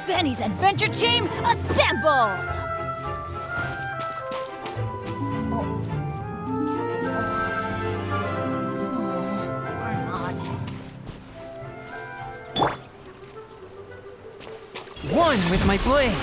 Benny's adventure team, assemble! Or not. One with my blade.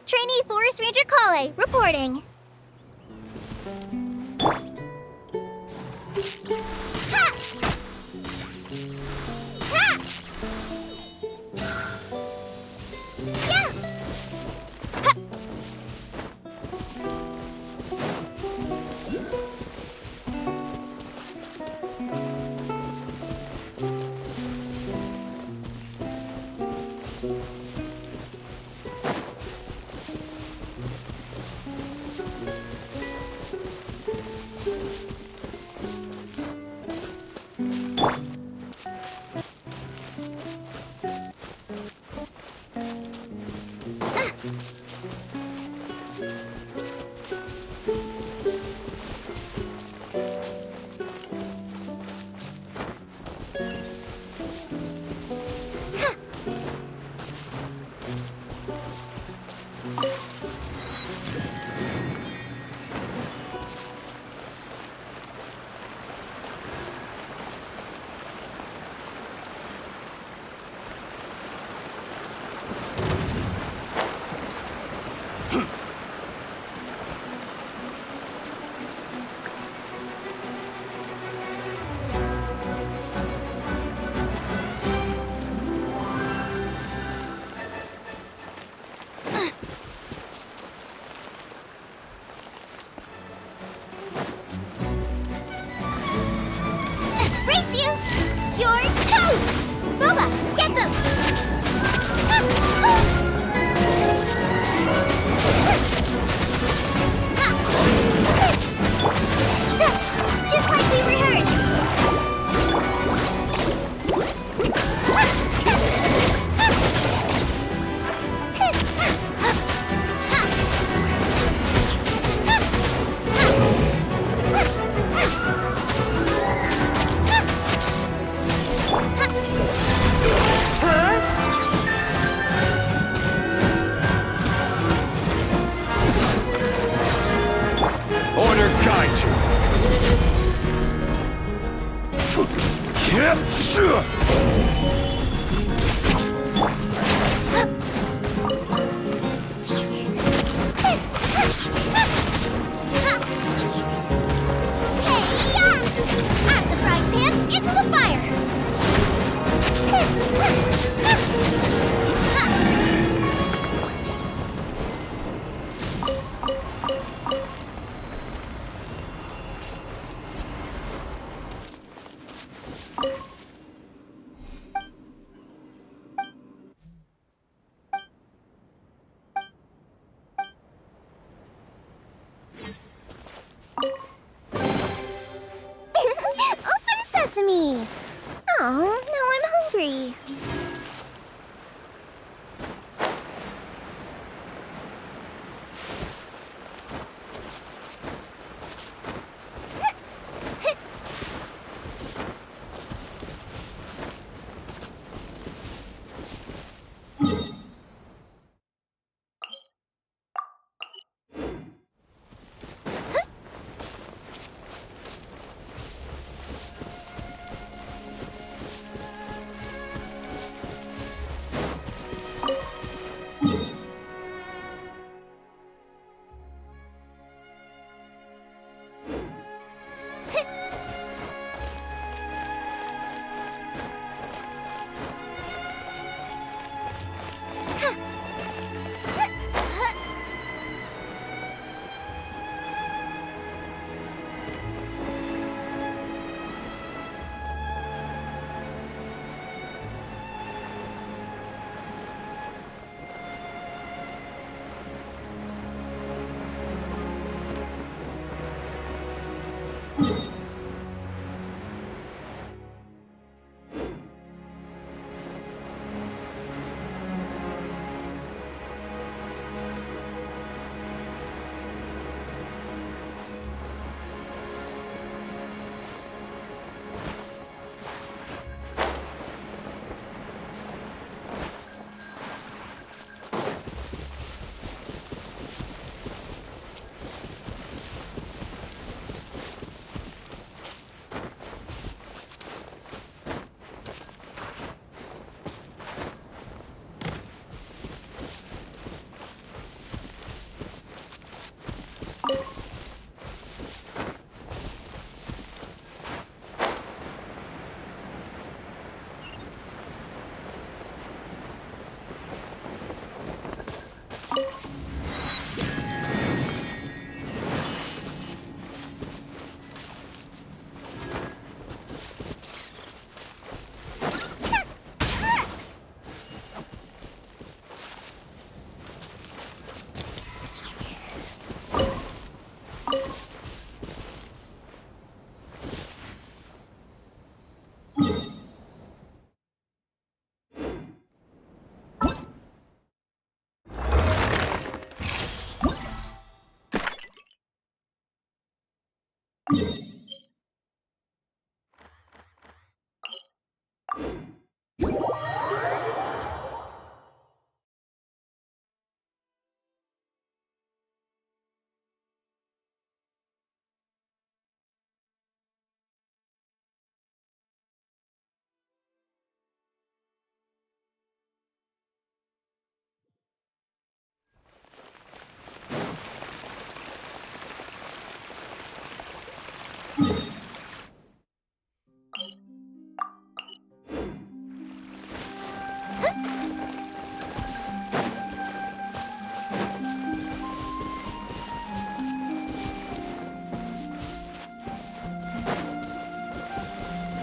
Trainee Forest Ranger Kale, reporting. Ha! Ha! Yeah! Ha! Race you! You're toast! Boba, get them! Just like we rehearsed! Order guide you. Out of the frying pan, into the fire! Open sesame! Oh, now I'm hungry.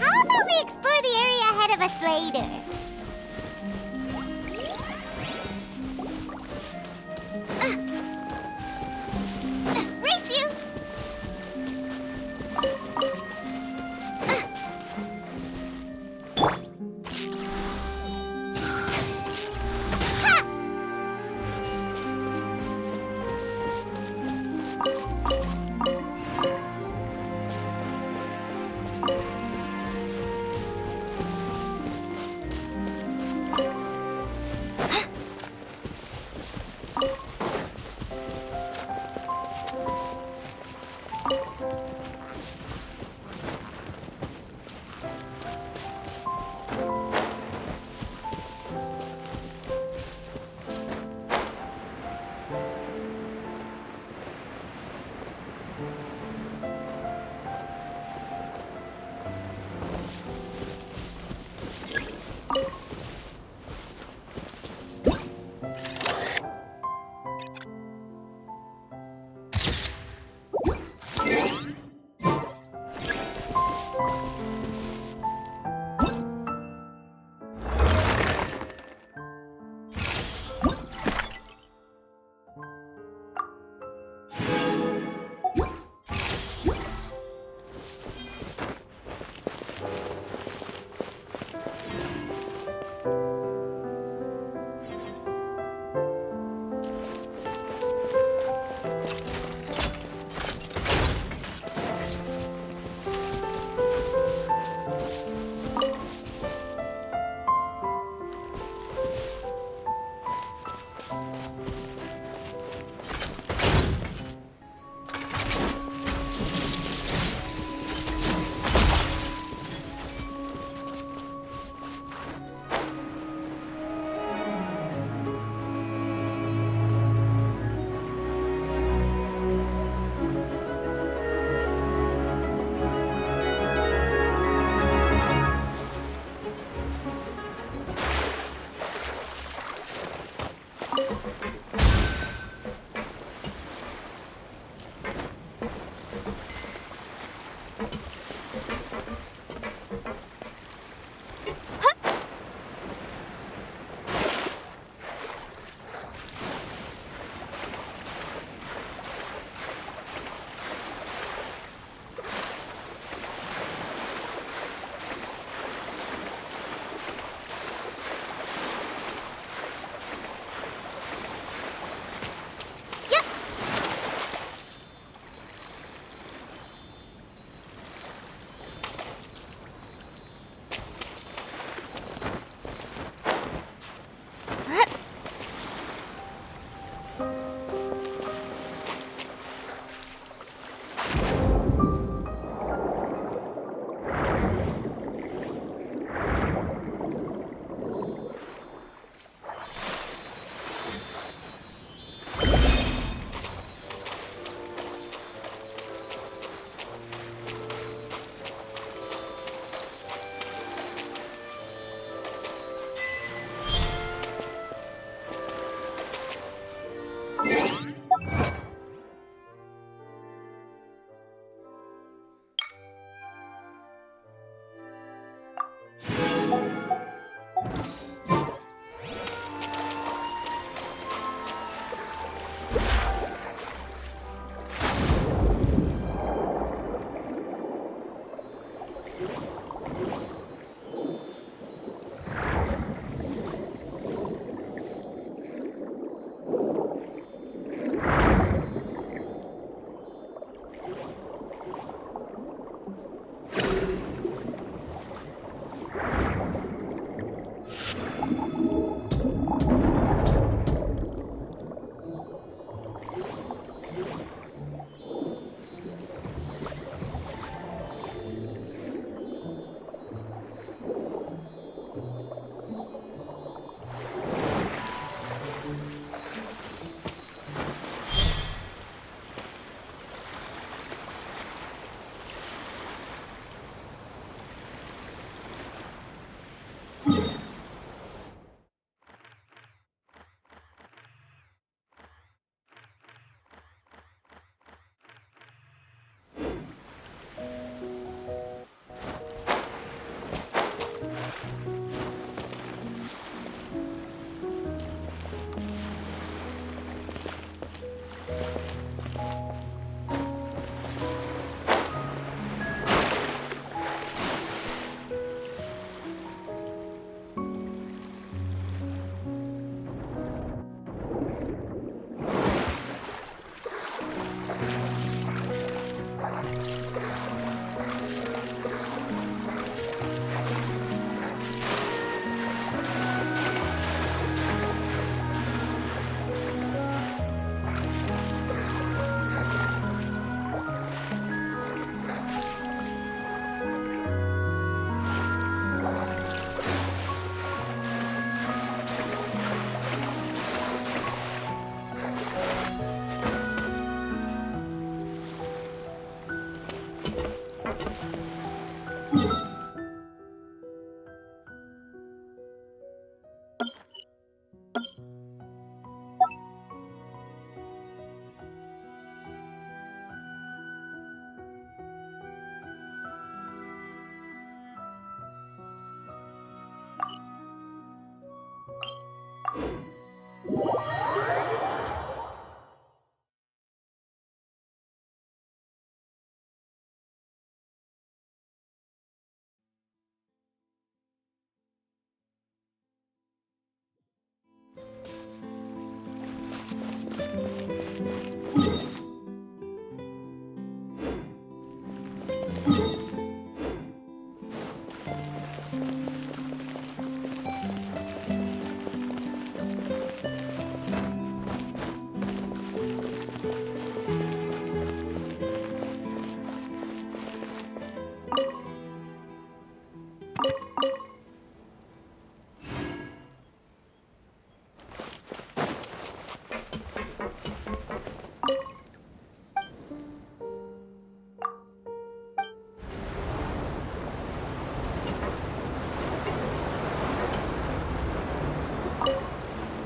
How about we explore the area ahead of us later? Race you! Ha!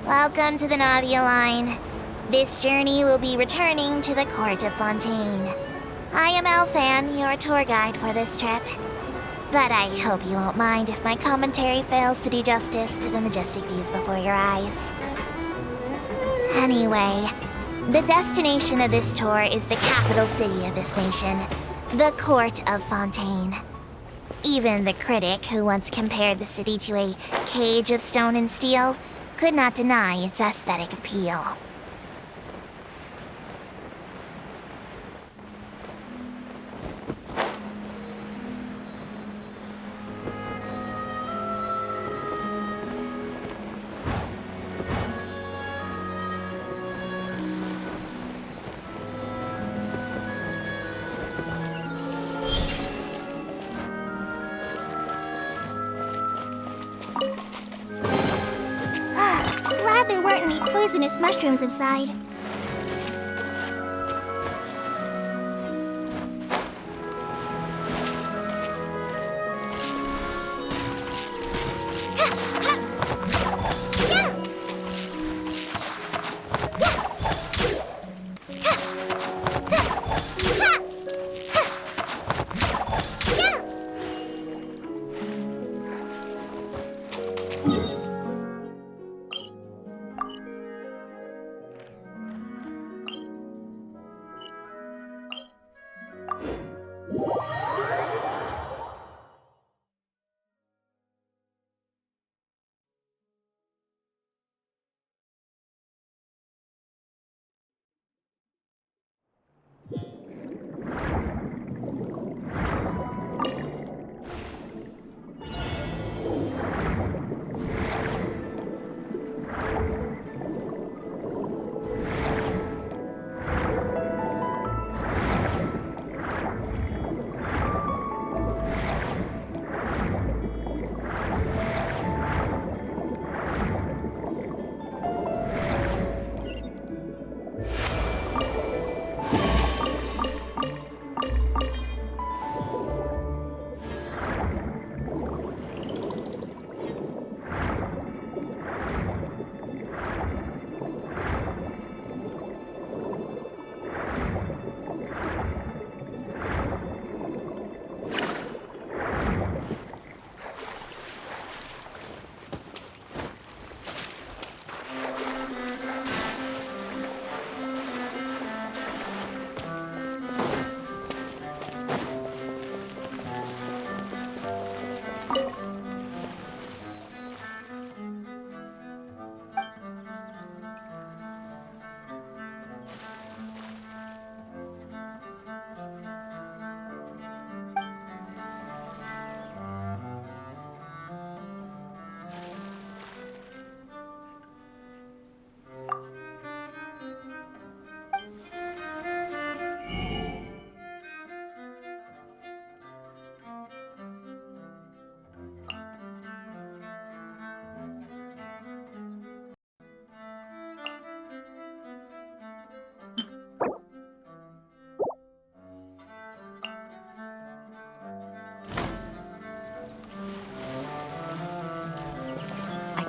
Welcome to the Navia line. This journey will be returning to the court of Fontaine. I am Elfan, your tour guide for this trip. But I hope you won't mind if my commentary fails to do justice to the majestic views before your eyes. Anyway, the destination of this tour is the capital city of this nation, the court of Fontaine. Even the critic who once compared the city to a cage of stone and steel could not deny its aesthetic appeal. Glad there weren't any poisonous mushrooms inside.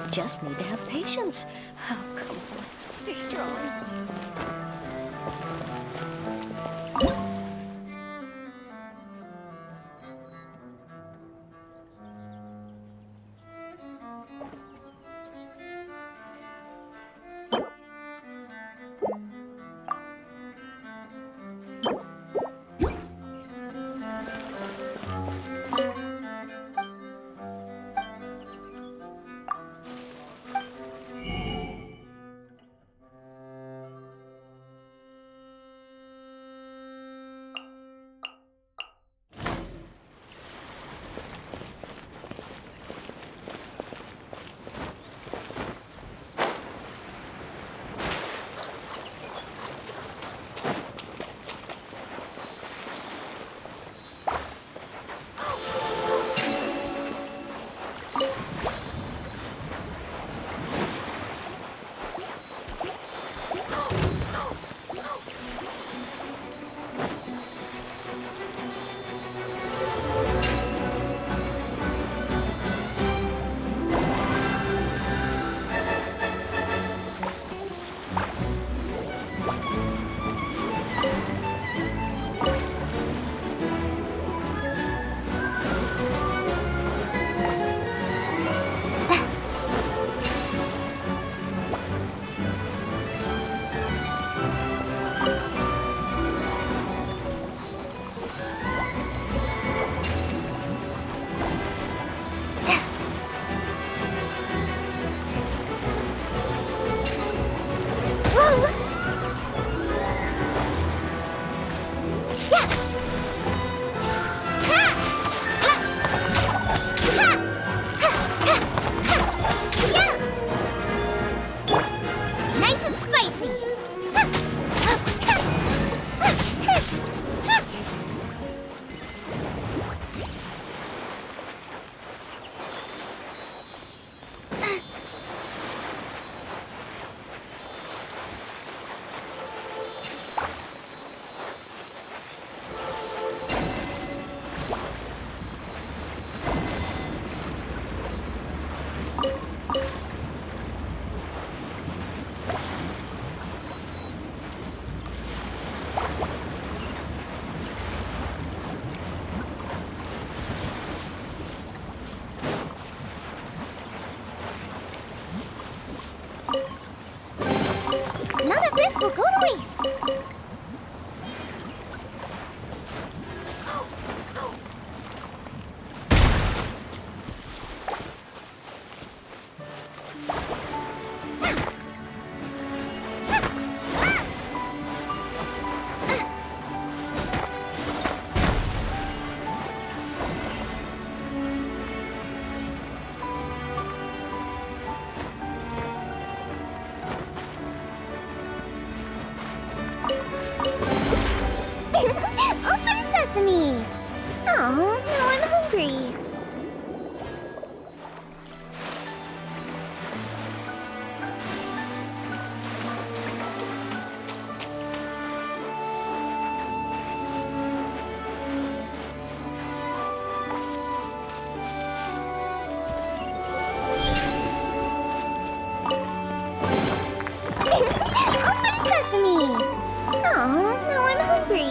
Just need to have patience. Oh, come on. Stay strong. will go to waste. Open sesame! Oh, now I'm hungry. Open sesame! Oh, now I'm hungry.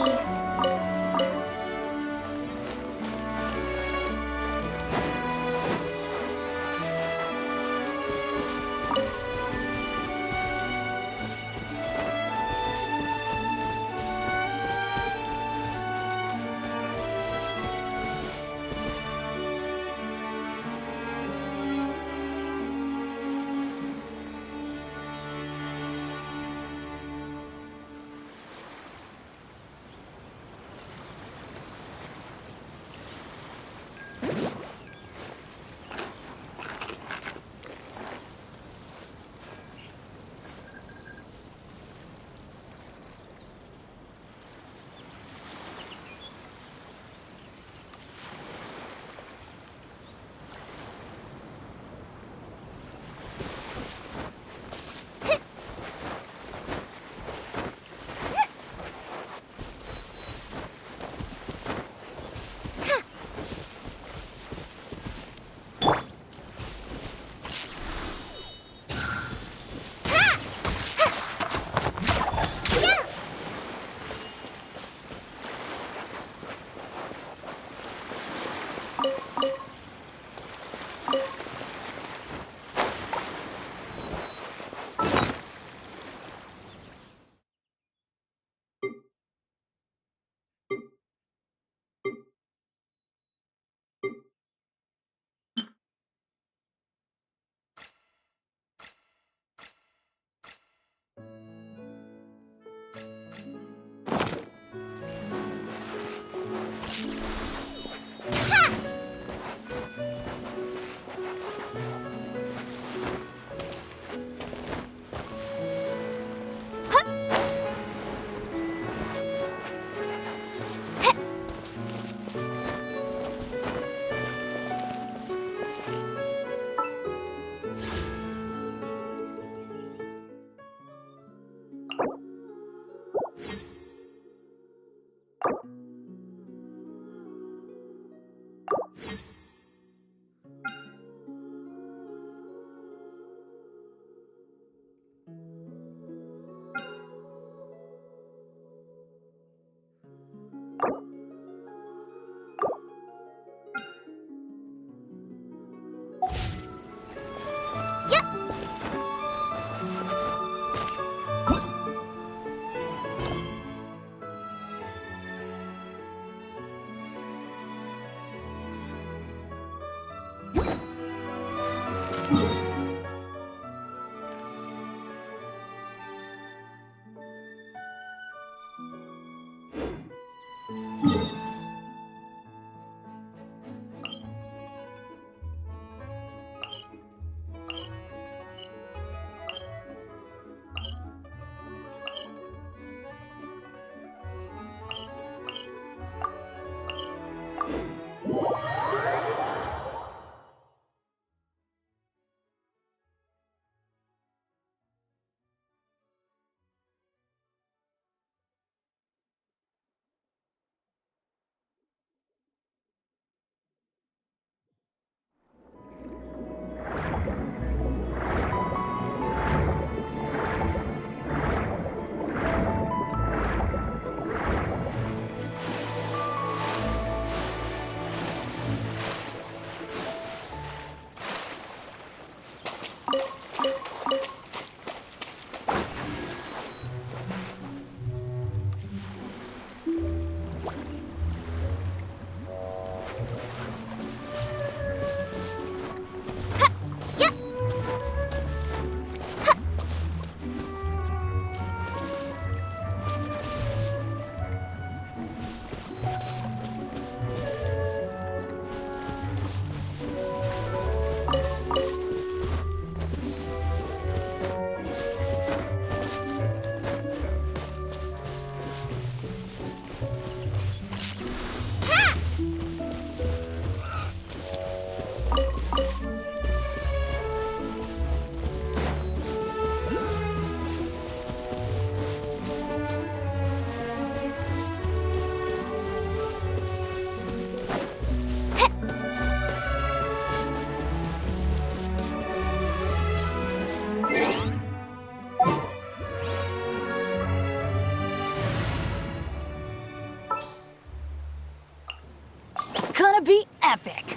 be epic.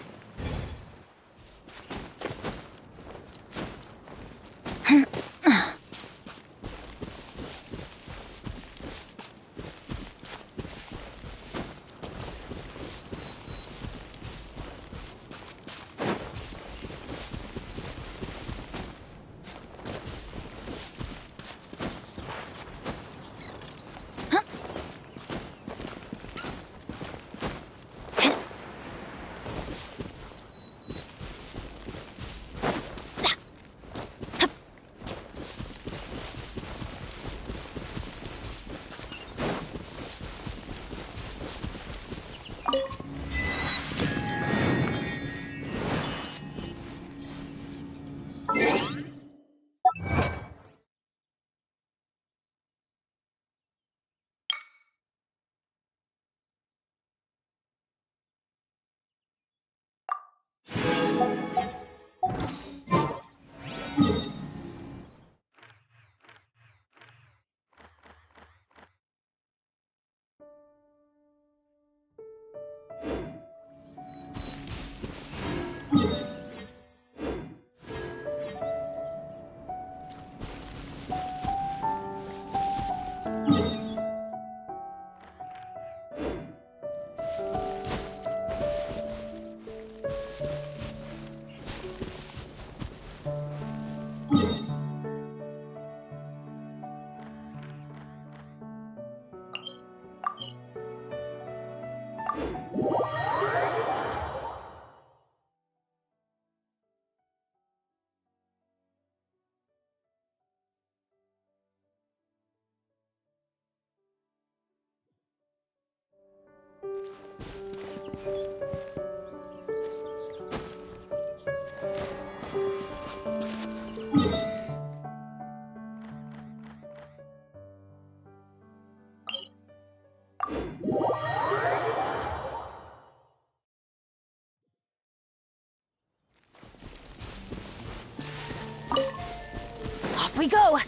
Off we go!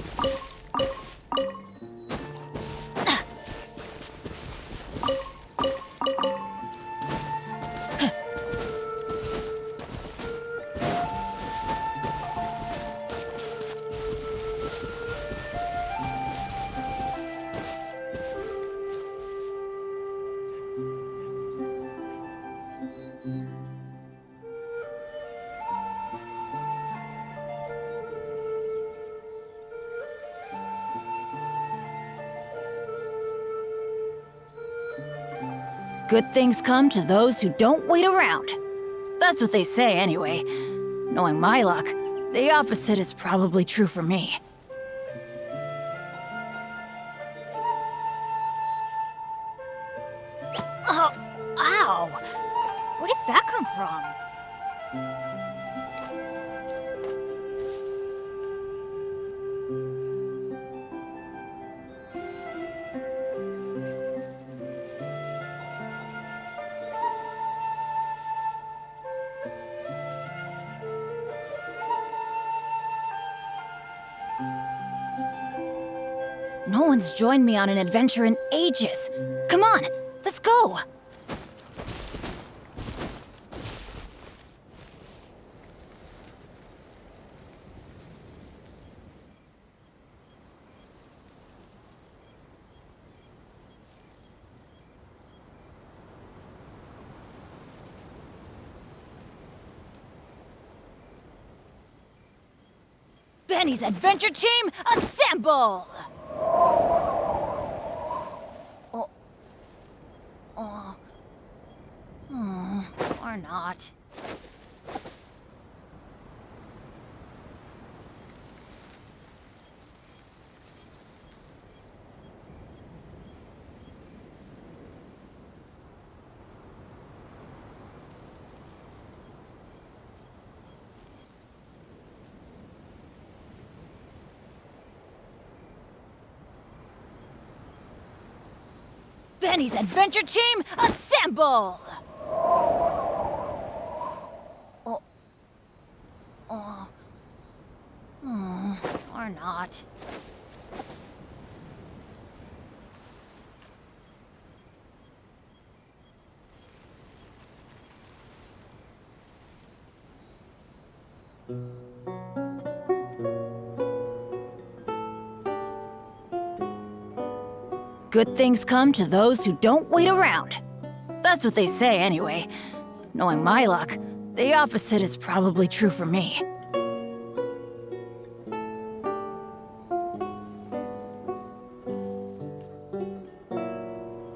Good things come to those who don't wait around. That's what they say anyway. Knowing my luck, the opposite is probably true for me. Oh, ow! Where did that come from? No one's joined me on an adventure in ages. Come on, let's go! Benny's adventure team, assemble! Or not. Benny's adventure team, assemble! Or not. Good things come to those who don't wait around. That's what they say anyway. Knowing my luck, the opposite is probably true for me.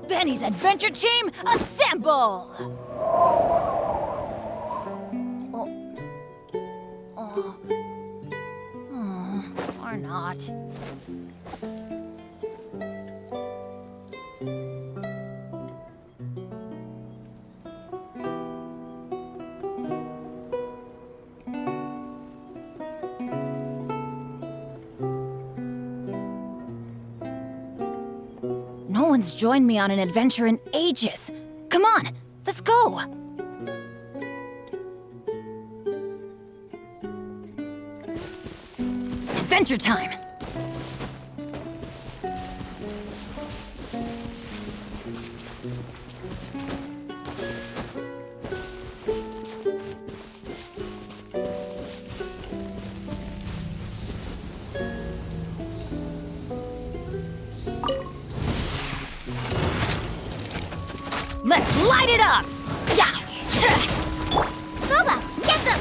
Benny's adventure team, assemble! Or not. No one's joined me on an adventure in ages. Come on, let's go! Adventure time! Let's light it up! Yeah! Boba, get them!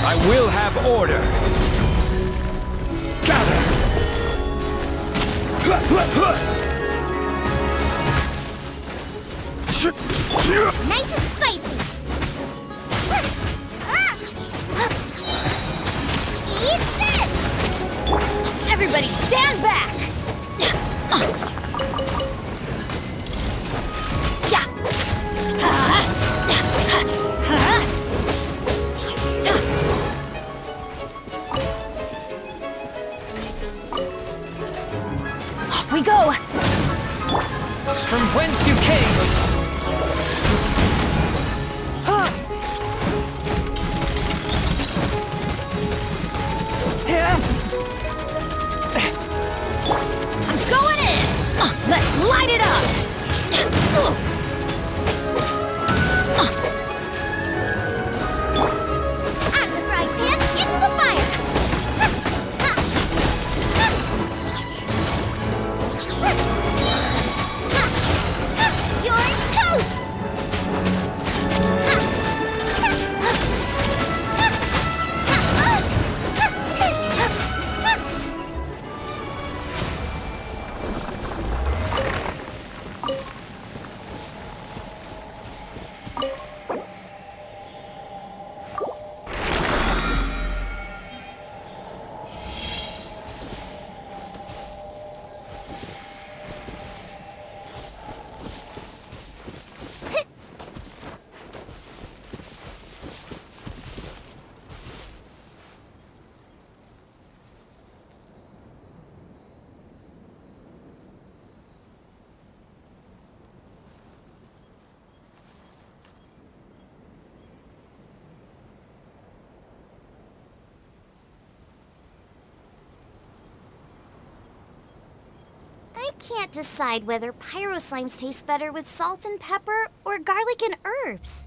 I will have order. Gather. Nice and spicy! Eat this! Everybody stand back! Off we go! From whence you came! I'm going in! Let's light it up! Out of the frying pan, into the fire! You're toast! I can't decide whether pyro slimes taste better with salt and pepper or garlic and herbs.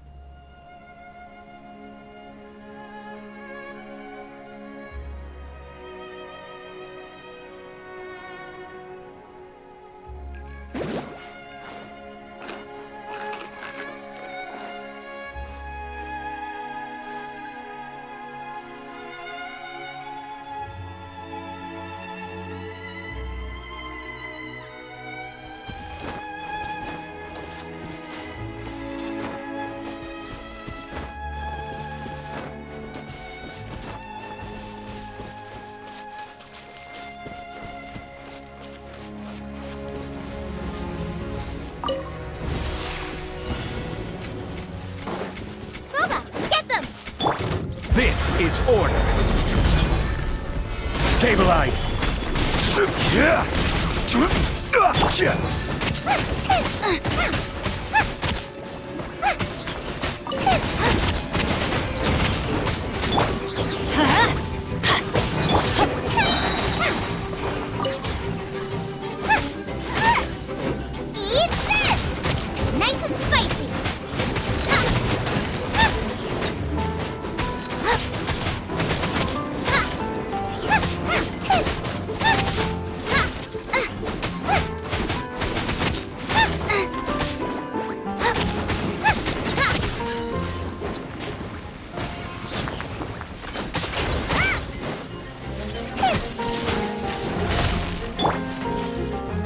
This is order. Stabilize. Eat this!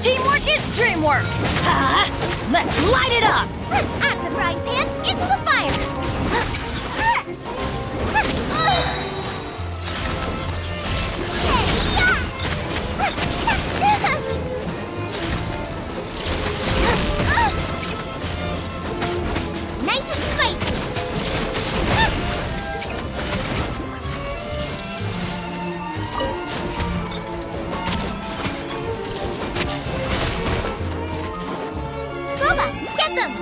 Teamwork is dreamwork! Let's light it up! Out of the frying pan, into the fire! Nice and spicy! Boba, get them!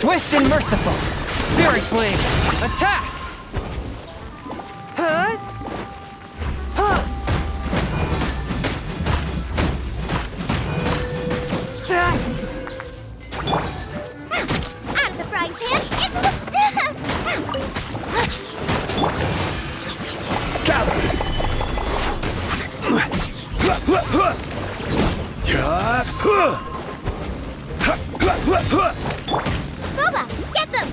Swift and merciful. Spirit blade. Attack! Out of the frying pan, into the... Boba, get them!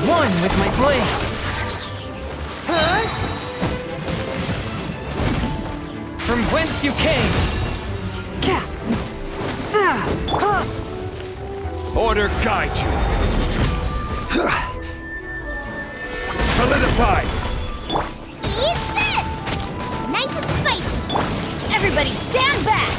One with my blade. From whence you came. Order guide you. Solidify. Eat this! Nice and spicy! Everybody stand back!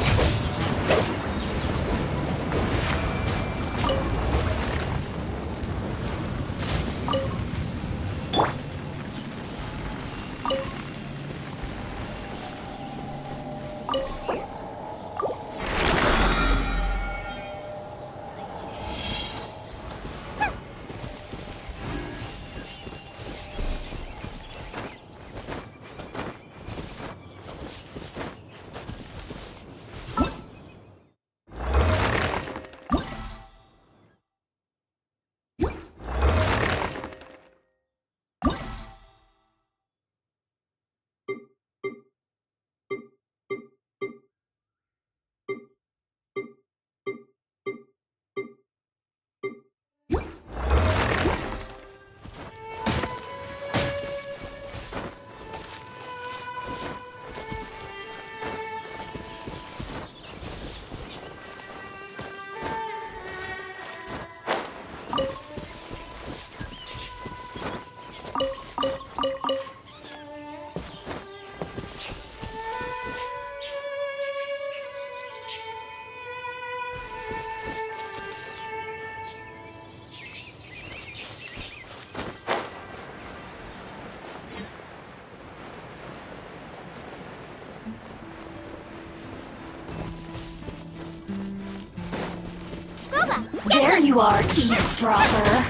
There you are, eavesdropper.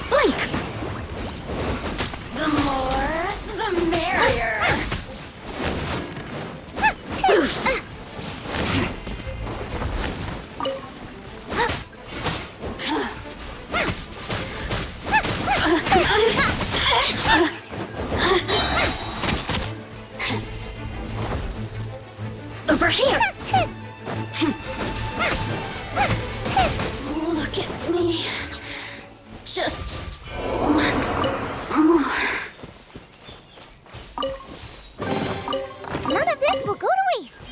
Blink! The more, the merrier. Over here! Look at me. Just once more. None of this will go to waste!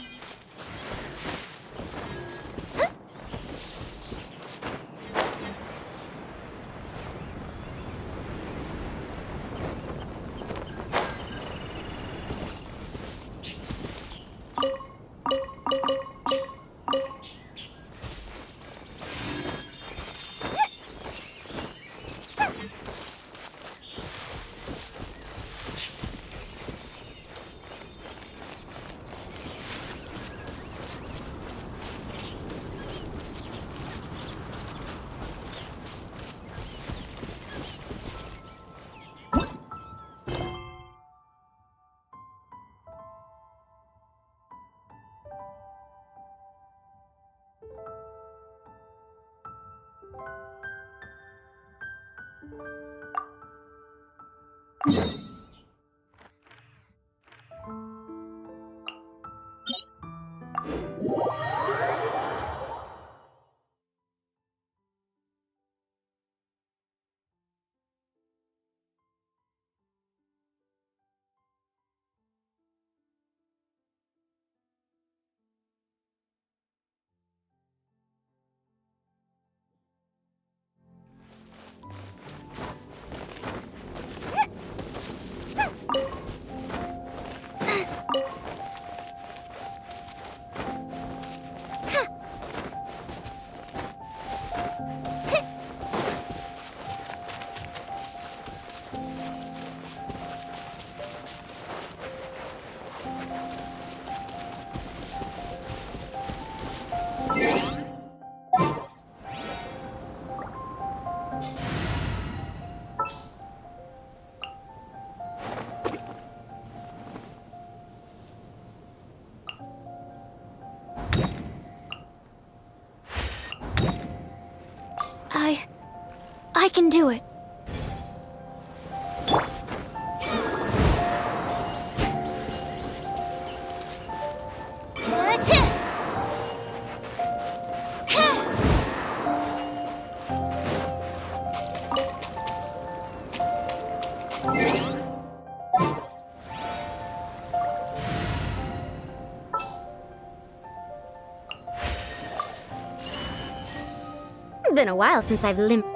I can do it. Been a while since I've limped.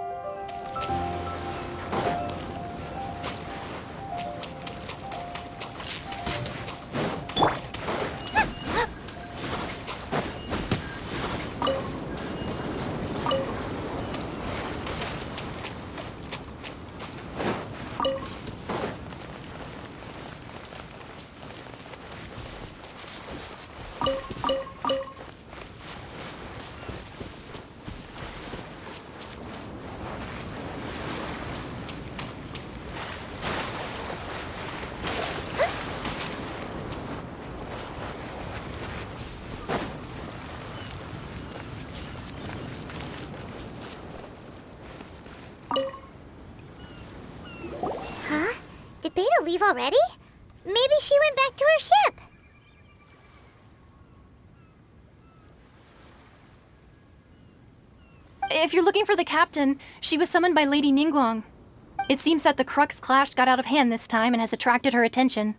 Huh? Did Beta leave already? Maybe she went back to her ship. If you're looking for the captain, she was summoned by Lady Ningguang. It seems that the Crux clash got out of hand this time and has attracted her attention.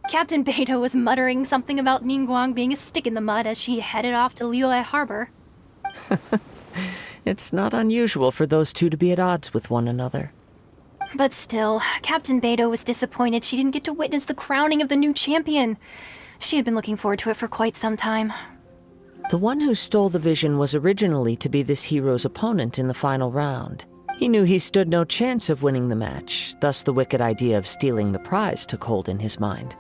Captain Beidou was muttering something about Ningguang being a stick in the mud as she headed off to Liyue Harbor. It's not unusual for those two to be at odds with one another. But still, Captain Beidou was disappointed she didn't get to witness the crowning of the new champion. She had been looking forward to it for quite some time. The one who stole the vision was originally to be this hero's opponent in the final round. He knew he stood no chance of winning the match, thus the wicked idea of stealing the prize took hold in his mind.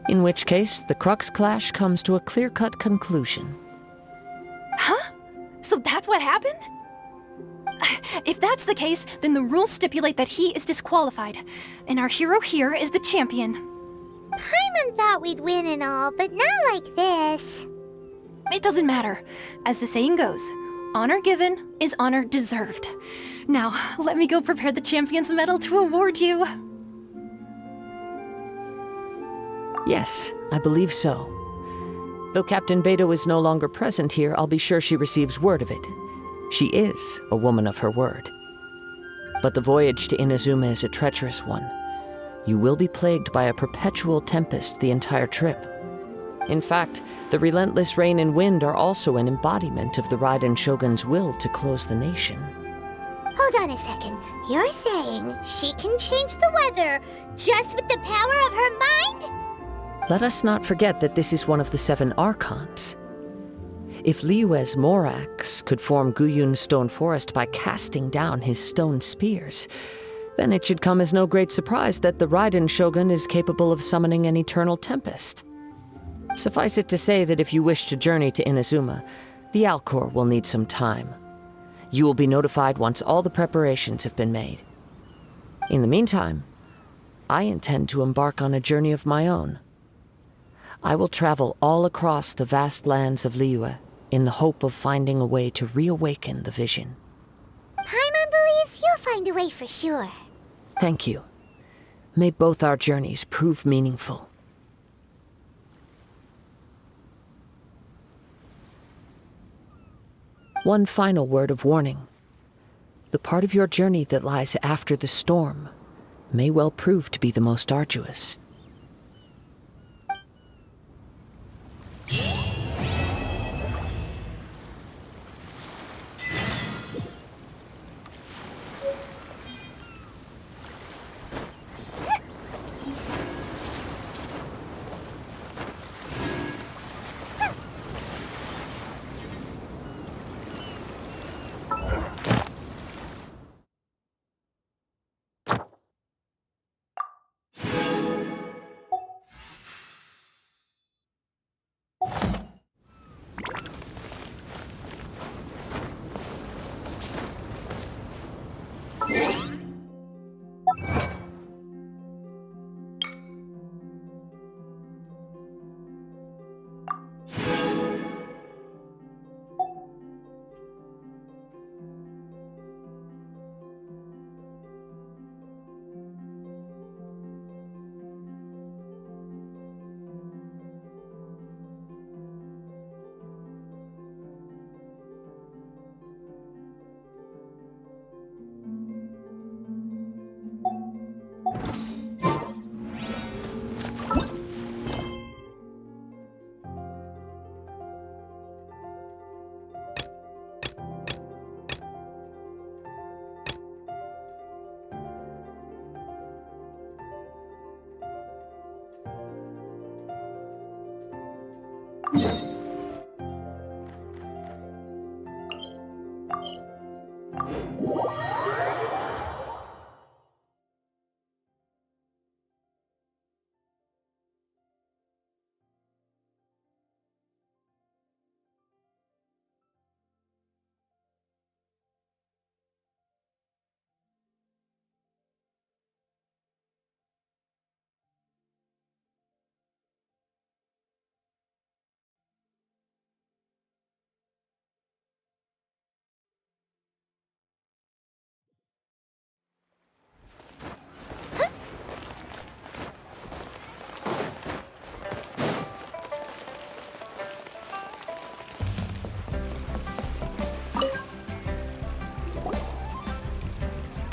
In which case, the Crux clash comes to a clear-cut conclusion. Huh? So that's what happened? If that's the case, then the rules stipulate that he is disqualified, and our hero here is the champion. Paimon thought we'd win and all, but not like this. It doesn't matter. As the saying goes, honor given is honor deserved. Now, let me go prepare the champion's medal to award you. Yes, I believe so. Though Captain Beidou is no longer present here, I'll be sure she receives word of it. She is a woman of her word. But the voyage to Inazuma is a treacherous one. You will be plagued by a perpetual tempest the entire trip. In fact, the relentless rain and wind are also an embodiment of the Raiden Shogun's will to close the nation. Hold on a second. You're saying she can change the weather just with the power of her mind? Let us not forget that this is one of the 7 Archons. If Liyue's Morax could form Guyun's stone forest by casting down his stone spears, then it should come as no great surprise that the Raiden Shogun is capable of summoning an eternal tempest. Suffice it to say that if you wish to journey to Inazuma, the Alcor will need some time. You will be notified once all the preparations have been made. In the meantime, I intend to embark on a journey of my own. I will travel all across the vast lands of Liyue in the hope of finding a way to reawaken the vision. Paimon believes you'll find a way for sure. Thank you. May both our journeys prove meaningful. One final word of warning. The part of your journey that lies after the storm may well prove to be the most arduous.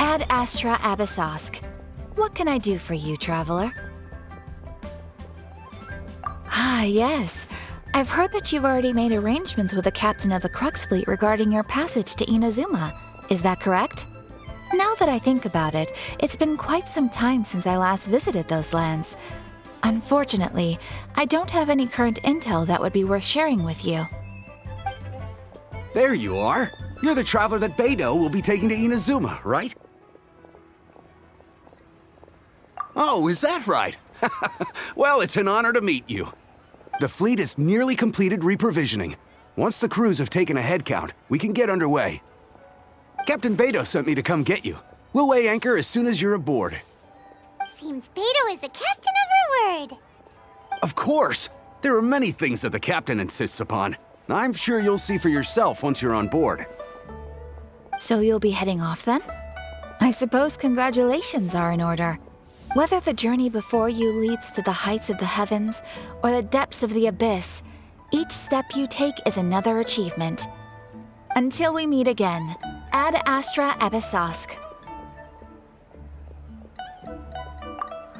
Ad Astra Abyssosk. What can I do for you, traveler? Ah, yes. I've heard that you've already made arrangements with the captain of the Crux fleet regarding your passage to Inazuma. Is that correct? Now that I think about it, it's been quite some time since I last visited those lands. Unfortunately, I don't have any current intel that would be worth sharing with you. There you are. You're the traveler that Beidou will be taking to Inazuma, right? Oh, is that right? Well, it's an honor to meet you. The fleet is nearly completed reprovisioning. Once the crews have taken a head count, we can get underway. Captain Beidou sent me to come get you. We'll weigh anchor as soon as you're aboard. Seems Beidou is the captain of her word. Of course! There are many things that the captain insists upon. I'm sure you'll see for yourself once you're on board. So you'll be heading off then? I suppose congratulations are in order. Whether the journey before you leads to the heights of the heavens or the depths of the abyss, each step you take is another achievement. Until we meet again, Ad Astra Abyssosk.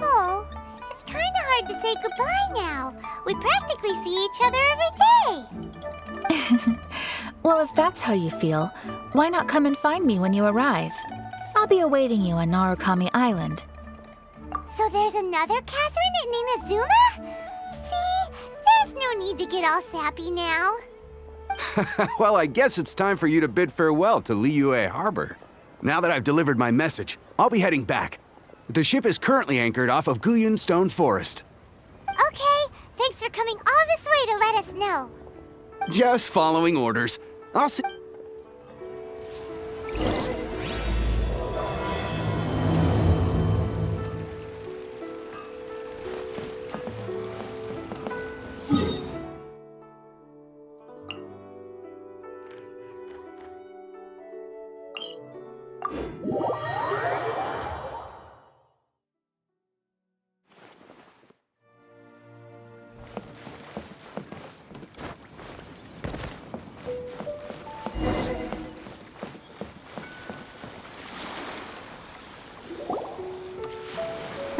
Oh, it's kinda hard to say goodbye now. We practically see each other every day. Well, if that's how you feel, why not come and find me when you arrive? I'll be awaiting you on Narukami Island. So there's another Catherine in Inazuma? See? There's no need to get all sappy now. Well, I guess it's time for you to bid farewell to Liyue Harbor. Now that I've delivered my message, I'll be heading back. The ship is currently anchored off of Guyun Stone Forest. Okay, thanks for coming all this way to let us know. Just following orders. I'll see.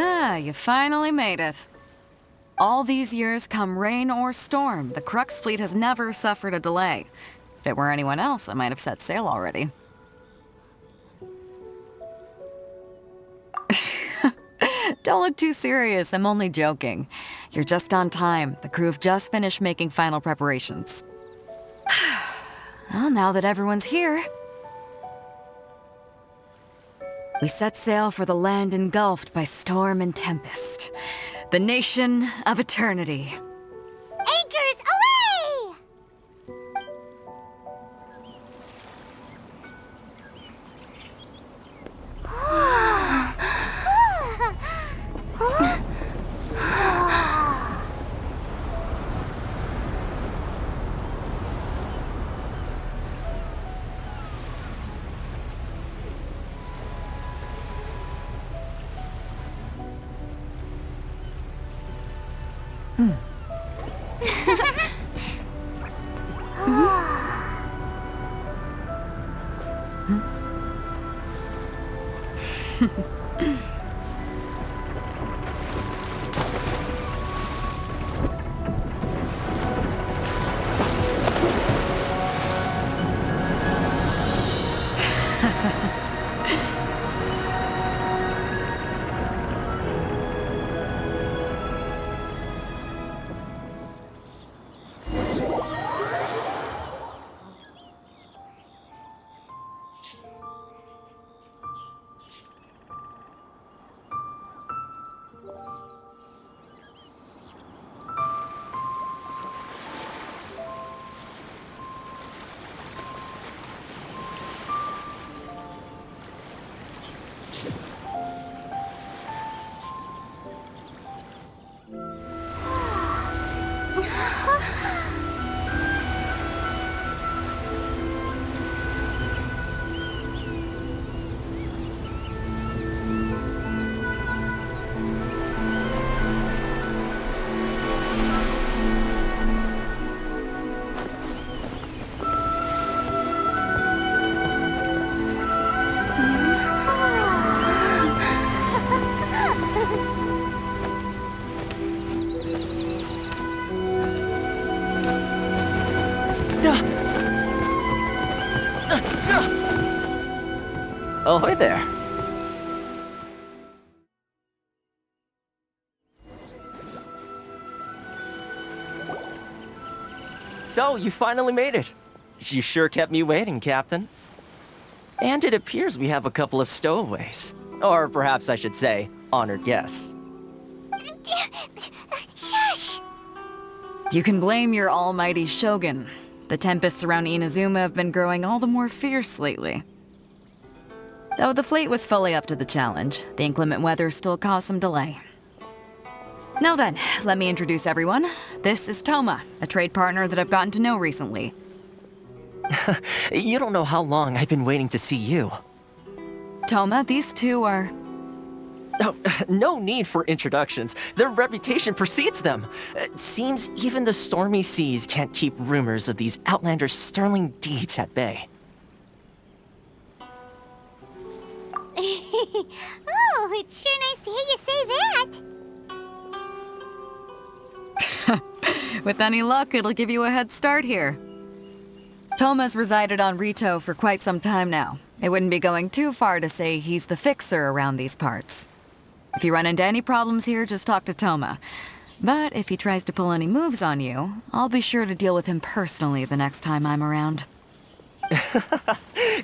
Ah, you finally made it. All these years, come rain or storm, the Crux fleet has never suffered a delay. If it were anyone else, I might have set sail already. Don't look too serious, I'm only joking. You're just on time. The crew have just finished making final preparations. Well, now that everyone's here, we set sail for the land engulfed by storm and tempest. The nation of eternity. Anchors away! Ahoy there. So, you finally made it. You sure kept me waiting, Captain. And it appears we have a couple of stowaways. Or perhaps I should say, honored guests. Shush! You can blame your almighty Shogun. The tempests around Inazuma have been growing all the more fierce lately. Though the fleet was fully up to the challenge, the inclement weather still caused some delay. Now then, let me introduce everyone. This is Toma, a trade partner that I've gotten to know recently. You don't know how long I've been waiting to see you. Toma, these two are... Oh, no need for introductions. Their reputation precedes them. It seems even the stormy seas can't keep rumors of these outlanders' sterling deeds at bay. Oh, it's sure nice to hear you say that. With any luck, it'll give you a head start here. Toma's resided on Rito for quite some time now. It wouldn't be going too far to say he's the fixer around these parts. If you run into any problems here, just talk to Toma. But if he tries to pull any moves on you, I'll be sure to deal with him personally the next time I'm around.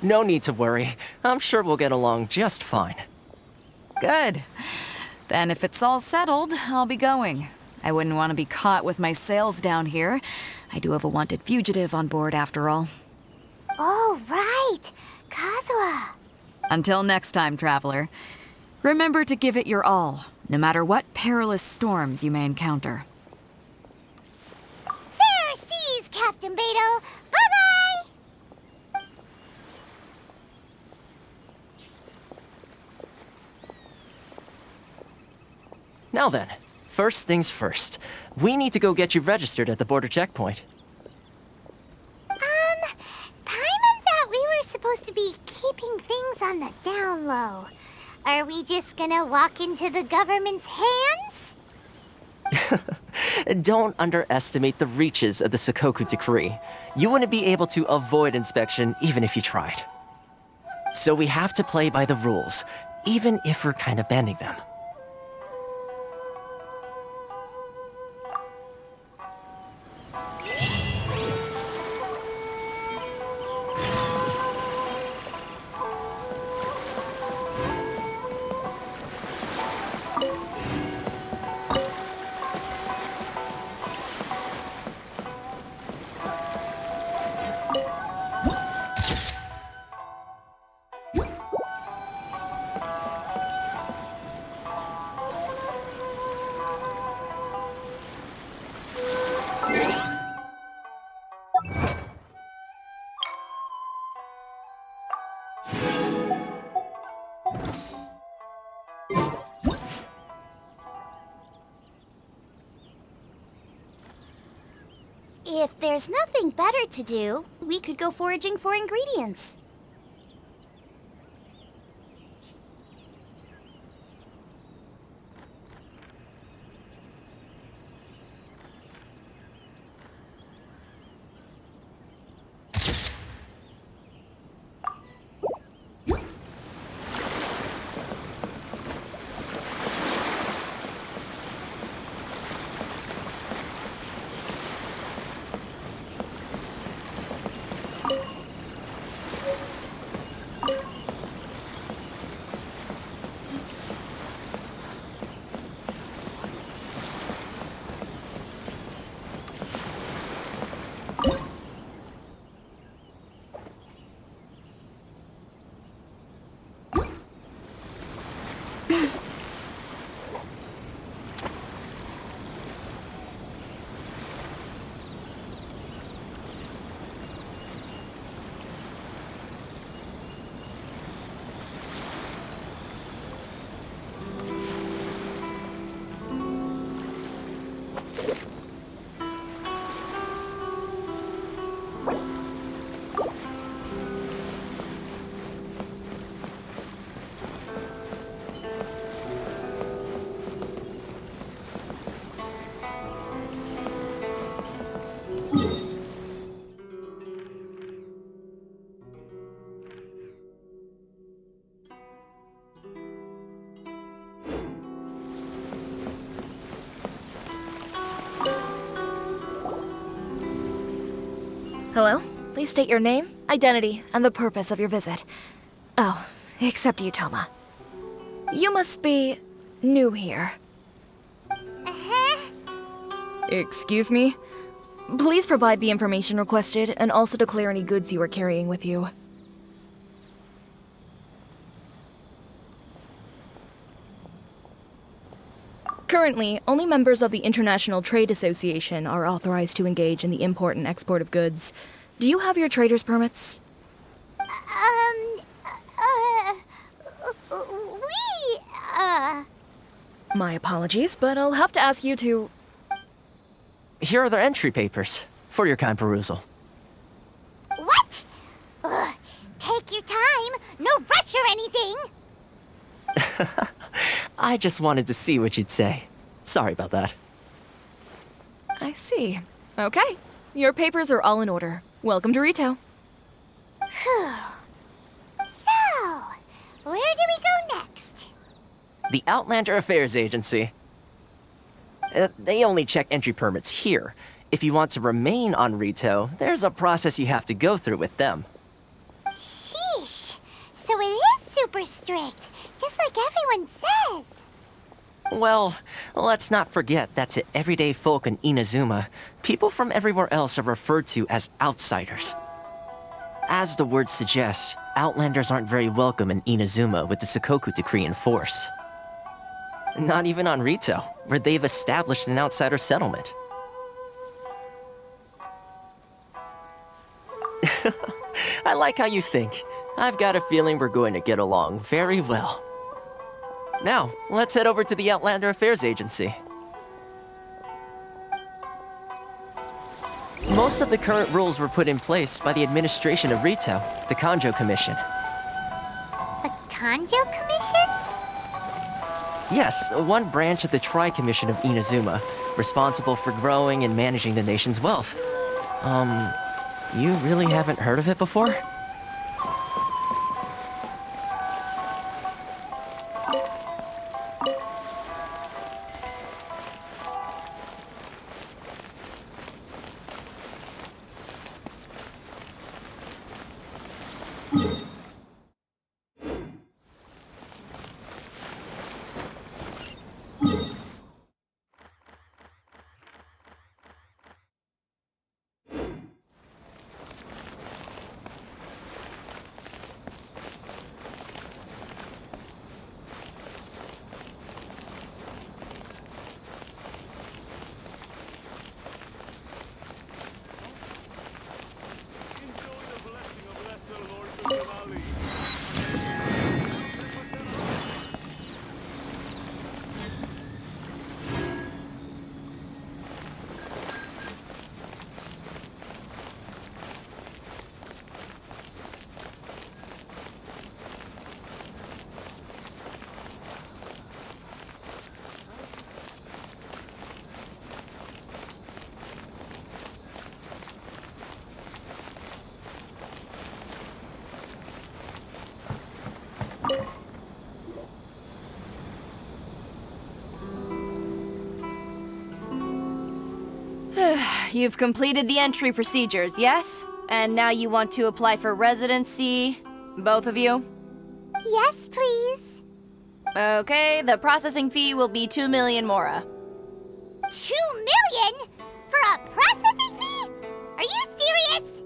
No need to worry. I'm sure we'll get along just fine. Good. Then if it's all settled, I'll be going. I wouldn't want to be caught with my sails down here. I do have a wanted fugitive on board after all. Oh, right. Kazuha. Until next time, traveler. Remember to give it your all, no matter what perilous storms you may encounter. Fair seas, Captain Beto. Bye-bye! Now then, first things first. We need to go get you registered at the border checkpoint. Paimon thought we were supposed to be keeping things on the down low. Are we just gonna walk into the government's hands? Don't underestimate the reaches of the Sakoku decree. You wouldn't be able to avoid inspection even if you tried. So we have to play by the rules, even if we're kind of bending them. If there's nothing better to do, we could go foraging for ingredients. Hello? Please state your name, identity, and the purpose of your visit. Oh, except you, Toma. You must be new here. Excuse me? Please provide the information requested and also declare any goods you are carrying with you. Currently, only members of the International Trade Association are authorized to engage in the import and export of goods. Do you have your trader's permits? My apologies, but I'll have to ask you to... Here are their entry papers, for your kind perusal. What? Ugh, take your time. No rush or anything. I just wanted to see what you'd say. Sorry about that. I see. Okay. Your papers are all in order. Welcome to Rito. Whew. So, where do we go next? The Outlander Affairs Agency. They only check entry permits here. If you want to remain on Rito, there's a process you have to go through with them. Sheesh. So it is super strict, just like everyone says. Well, let's not forget that to everyday folk in Inazuma, people from everywhere else are referred to as outsiders. As the word suggests, Outlanders aren't very welcome in Inazuma with the Sakoku Decree in force. Not even on Rito, where they've established an outsider settlement. I like how you think. I've got a feeling we're going to get along very well. Now, let's head over to the Outlander Affairs Agency. Most of the current rules were put in place by the administration of Rito, the Kanjo Commission. The Kanjo Commission? Yes, one branch of the Tri-Commission of Inazuma, responsible for growing and managing the nation's wealth. You really haven't heard of it before? You've completed the entry procedures, yes? And now you want to apply for residency? Both of you? Yes, please. Okay, the processing fee will be 2 million mora. 2 million? For a processing fee? Are you serious?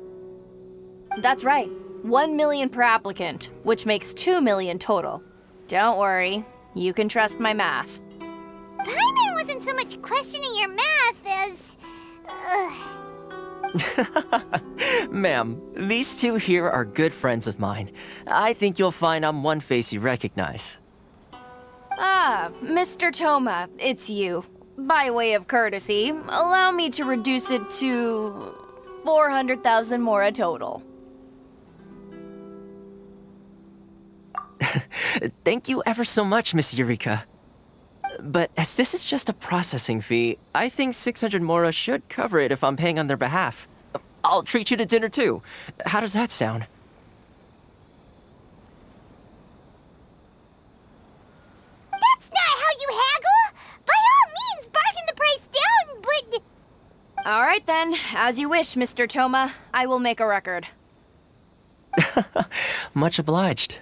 That's right. 1 million per applicant, which makes 2 million total. Don't worry, you can trust my math. Paimon wasn't so much questioning your math as... Ma'am, these two here are good friends of mine. I think you'll find I'm one face you recognize. Ah, Mr. Toma, it's you. By way of courtesy, allow me to reduce it to 400,000 mora total. Thank you ever so much, Miss Eureka. But as this is just a processing fee, I think 600 mora should cover it if I'm paying on their behalf. I'll treat you to dinner too. How does that sound? That's not how you haggle! By all means, bargain the price down, but... All right. right then, as you wish, Mr. Toma. I will make a record. Much obliged.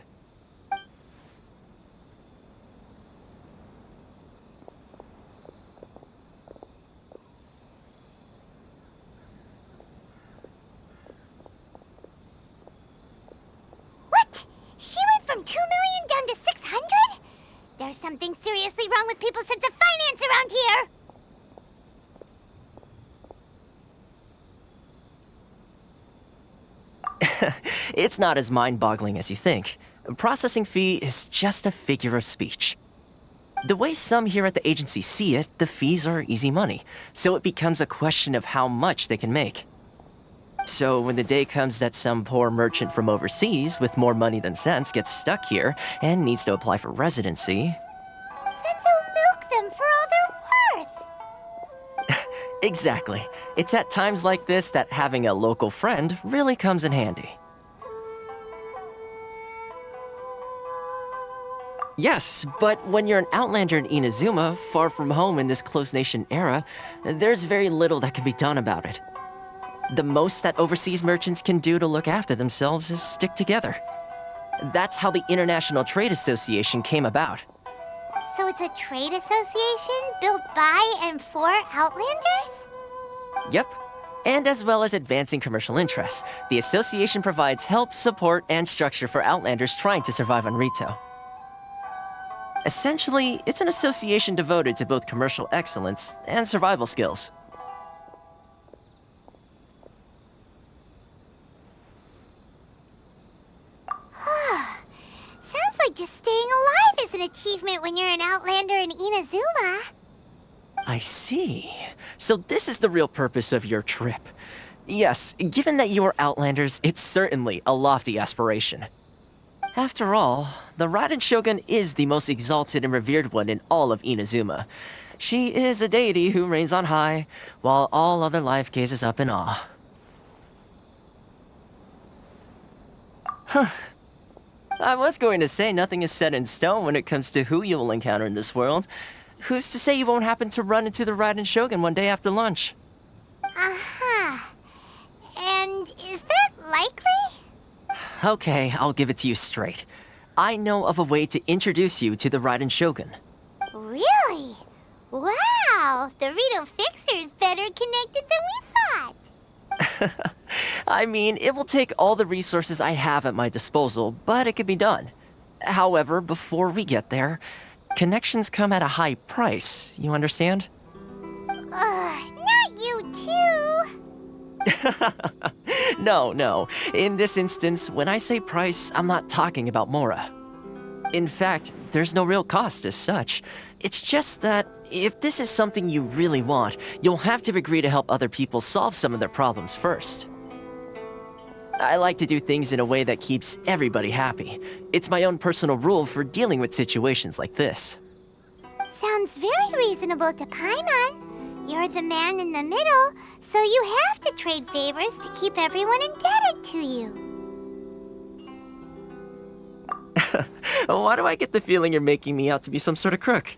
What? She went from 2 million down to 600? There's something seriously wrong with people's sense of finance around here! It's not as mind-boggling as you think. Processing fee is just a figure of speech. The way some here at the agency see it, the fees are easy money, so it becomes a question of how much they can make. So when the day comes that some poor merchant from overseas with more money than sense gets stuck here and needs to apply for residency... Then they'll milk them for all they're worth! Exactly. It's at times like this that having a local friend really comes in handy. Yes, but when you're an outlander in Inazuma, far from home in this closed nation era, there's very little that can be done about it. The most that overseas merchants can do to look after themselves is stick together. That's how the International Trade Association came about. So it's a trade association built by and for Outlanders? Yep. And as well as advancing commercial interests, the association provides help, support, and structure for Outlanders trying to survive on Rito. Essentially, it's an association devoted to both commercial excellence and survival skills. Sounds like just staying alive is an achievement when you're an Outlander in Inazuma. I see. So this is the real purpose of your trip. Yes, given that you are Outlanders, it's certainly a lofty aspiration. After all, the Raiden Shogun is the most exalted and revered one in all of Inazuma. She is a deity who reigns on high, while all other life gazes up in awe. Huh. I was going to say nothing is set in stone when it comes to who you will encounter in this world. Who's to say you won't happen to run into the Raiden Shogun one day after lunch? Uh-huh. And is that likely? Okay, I'll give it to you straight. I know of a way to introduce you to the Raiden Shogun. Really? Wow! The Rito Fixer is better connected than we thought! I mean, it will take all the resources I have at my disposal, but it can be done. However, before we get there, connections come at a high price, you understand? Not you too! No. In this instance, when I say price, I'm not talking about Mora. In fact, there's no real cost as such. It's just that if this is something you really want, you'll have to agree to help other people solve some of their problems first. I like to do things in a way that keeps everybody happy. It's my own personal rule for dealing with situations like this. Sounds very reasonable to Paimon. You're the man in the middle, so you have to trade favors to keep everyone indebted to you. Why do I get the feeling you're making me out to be some sort of crook?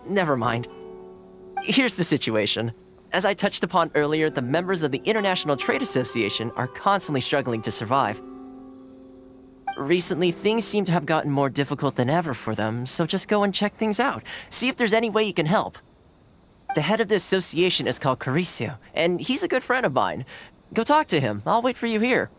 Never mind. Here's the situation. As I touched upon earlier, the members of the International Trade Association are constantly struggling to survive. Recently, things seem to have gotten more difficult than ever for them, so just go and check things out. See if there's any way you can help. The head of the association is called Caricio, and he's a good friend of mine. Go talk to him. I'll wait for you here.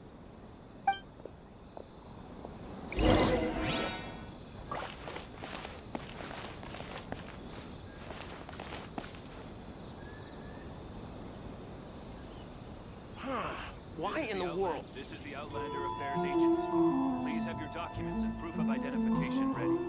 Why in the world? This is the Outlander Affairs Agency. Please have your documents and proof of identification ready.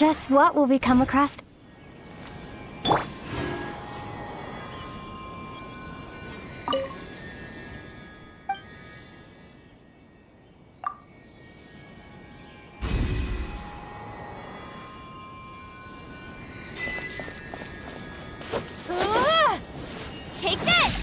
Just what will we come across? Take this!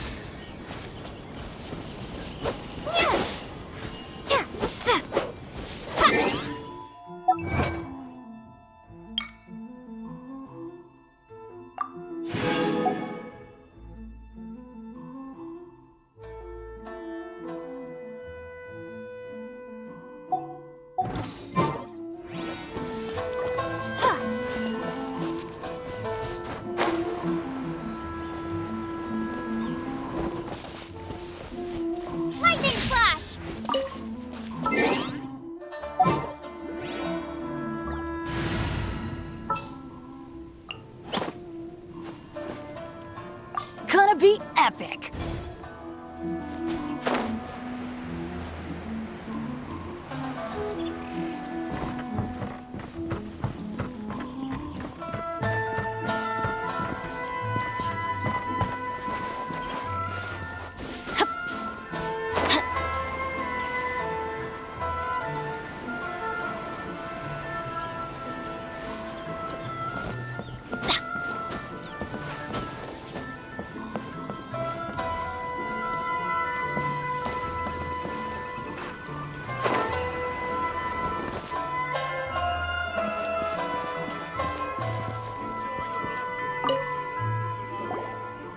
Lightning flash! Gonna be epic.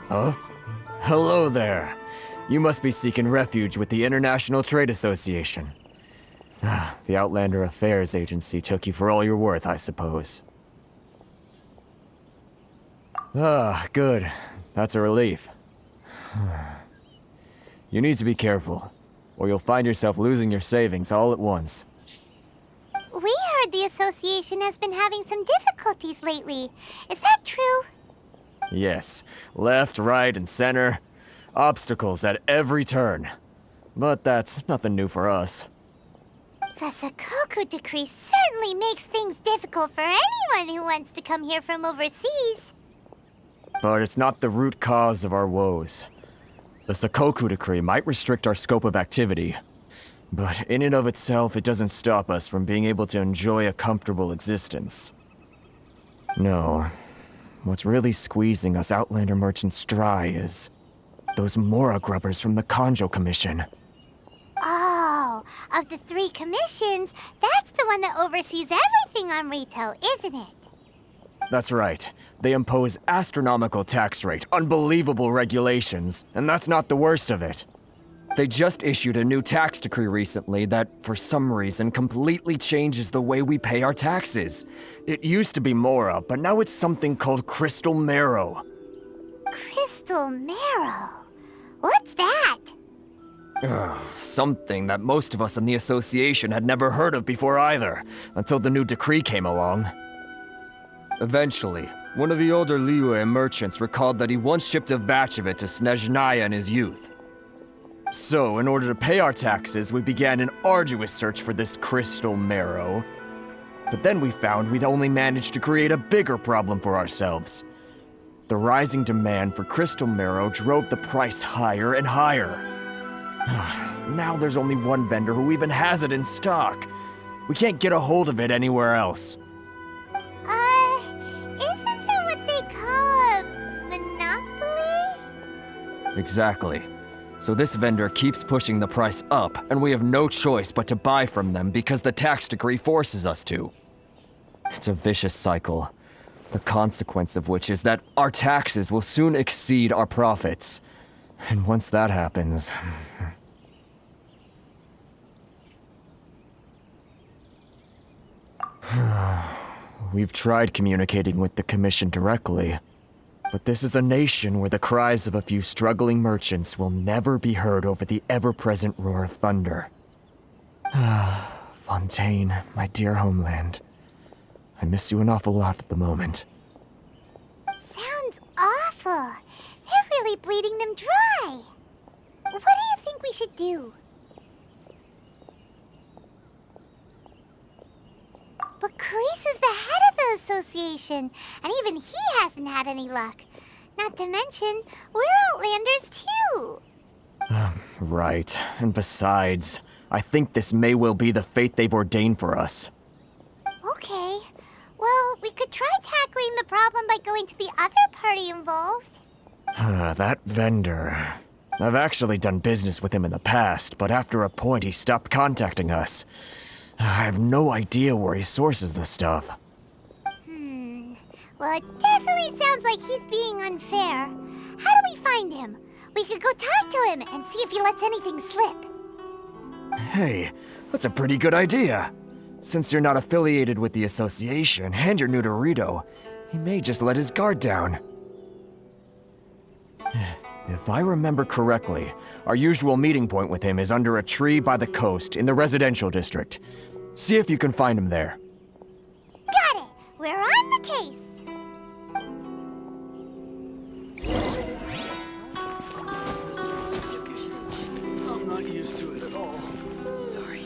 Huh? Hello there. You must be seeking refuge with the International Trade Association. The Outlander Affairs Agency took you for all you're worth, I suppose. Ah, good. That's a relief. You need to be careful, or you'll find yourself losing your savings all at once. We heard the association has been having some difficulties lately. Is that true? Yes, left, right, and center. Obstacles at every turn. But that's nothing new for us. The Sakoku decree certainly makes things difficult for anyone who wants to come here from overseas. But it's not the root cause of our woes. The Sakoku decree might restrict our scope of activity, but in and of itself, it doesn't stop us from being able to enjoy a comfortable existence. No. What's really squeezing us Outlander merchants dry is those Mora grubbers from the Kanjo Commission. Oh, of the 3 commissions, that's the one that oversees everything on Rito, isn't it? That's right. They impose astronomical tax rate, unbelievable regulations, and that's not the worst of it. They just issued a new tax decree recently that, for some reason, completely changes the way we pay our taxes. It used to be Mora, but now it's something called Crystal Marrow. Crystal Marrow? What's that? Something that most of us in the association had never heard of before either, until the new decree came along. Eventually, one of the older Liyue merchants recalled that he once shipped a batch of it to Snezhnaya in his youth. So, in order to pay our taxes, we began an arduous search for this Crystal Marrow. But then we found we'd only managed to create a bigger problem for ourselves. The rising demand for Crystal Marrow drove the price higher and higher. Now there's only one vendor who even has it in stock. We can't get a hold of it anywhere else. Isn't that what they call a monopoly? Exactly. So this vendor keeps pushing the price up, and we have no choice but to buy from them because the tax decree forces us to. It's a vicious cycle, the consequence of which is that our taxes will soon exceed our profits. And once that happens... We've tried communicating with the Commission directly, but this is a nation where the cries of a few struggling merchants will never be heard over the ever-present roar of thunder. Fontaine, my dear homeland. I miss you an awful lot at the moment. Sounds awful. They're really bleeding them dry. What do you think we should do? But Carice was the head of the Association, and even he hasn't had any luck. Not to mention, we're Outlanders too. Right. And besides, I think this may well be the fate they've ordained for us. Okay. Well, we could try tackling the problem by going to the other party involved. That vendor. I've actually done business with him in the past, but after a point he stopped contacting us. I have no idea where he sources the stuff. Well, it definitely sounds like he's being unfair. How do we find him? We could go talk to him and see if he lets anything slip. Hey, that's a pretty good idea. Since you're not affiliated with the association and you're new to Rito, he may just let his guard down. If I remember correctly, our usual meeting point with him is under a tree by the coast in the residential district. See if you can find him there. Got it! We're on the case! I'm not used to it at all. Sorry.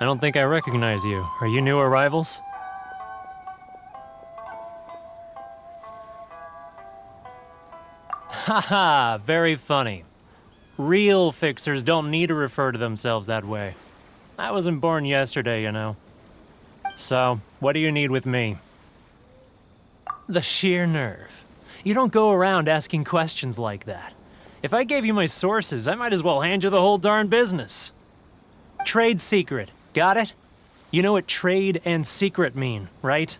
I don't think I recognize you. Are you new arrivals? Haha, very funny. Real fixers don't need to refer to themselves that way. I wasn't born yesterday, you know. So, what do you need with me? The sheer nerve. You don't go around asking questions like that. If I gave you my sources, I might as well hand you the whole darn business. Trade secret. Got it? You know what trade and secret mean, right?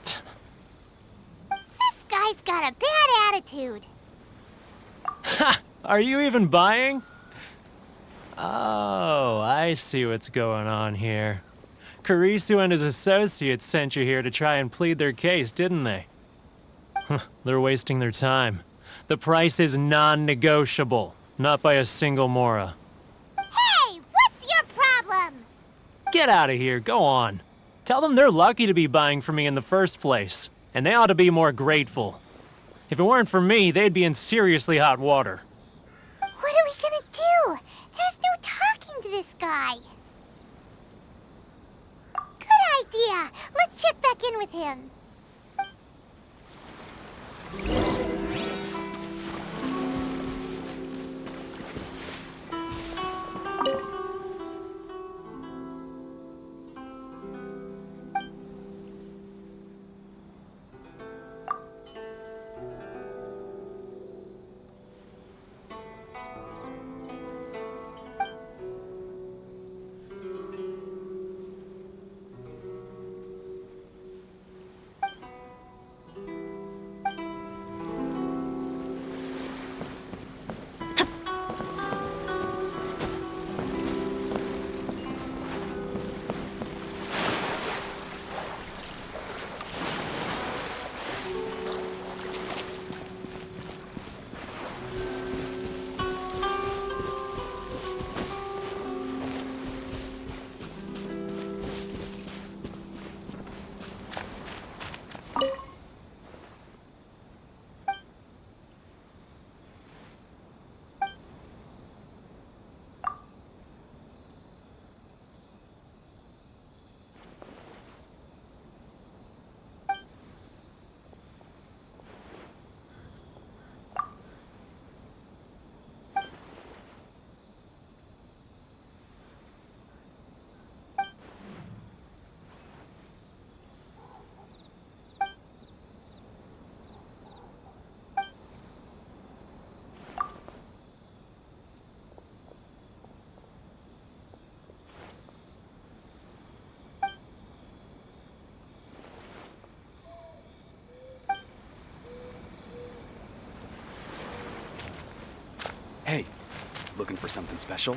This guy's got a bad attitude. Ha! Are you even buying? Oh, I see what's going on here. Kurisu and his associates sent you here to try and plead their case, didn't they? They're wasting their time. The price is non-negotiable, not by a single Mora. Hey, what's your problem? Get out of here, go on. Tell them they're lucky to be buying from me in the first place, and they ought to be more grateful. If it weren't for me, they'd be in seriously hot water. What are we gonna do? There's no talking to this guy. Good idea. Let's check back in with him. Hey, looking for something special?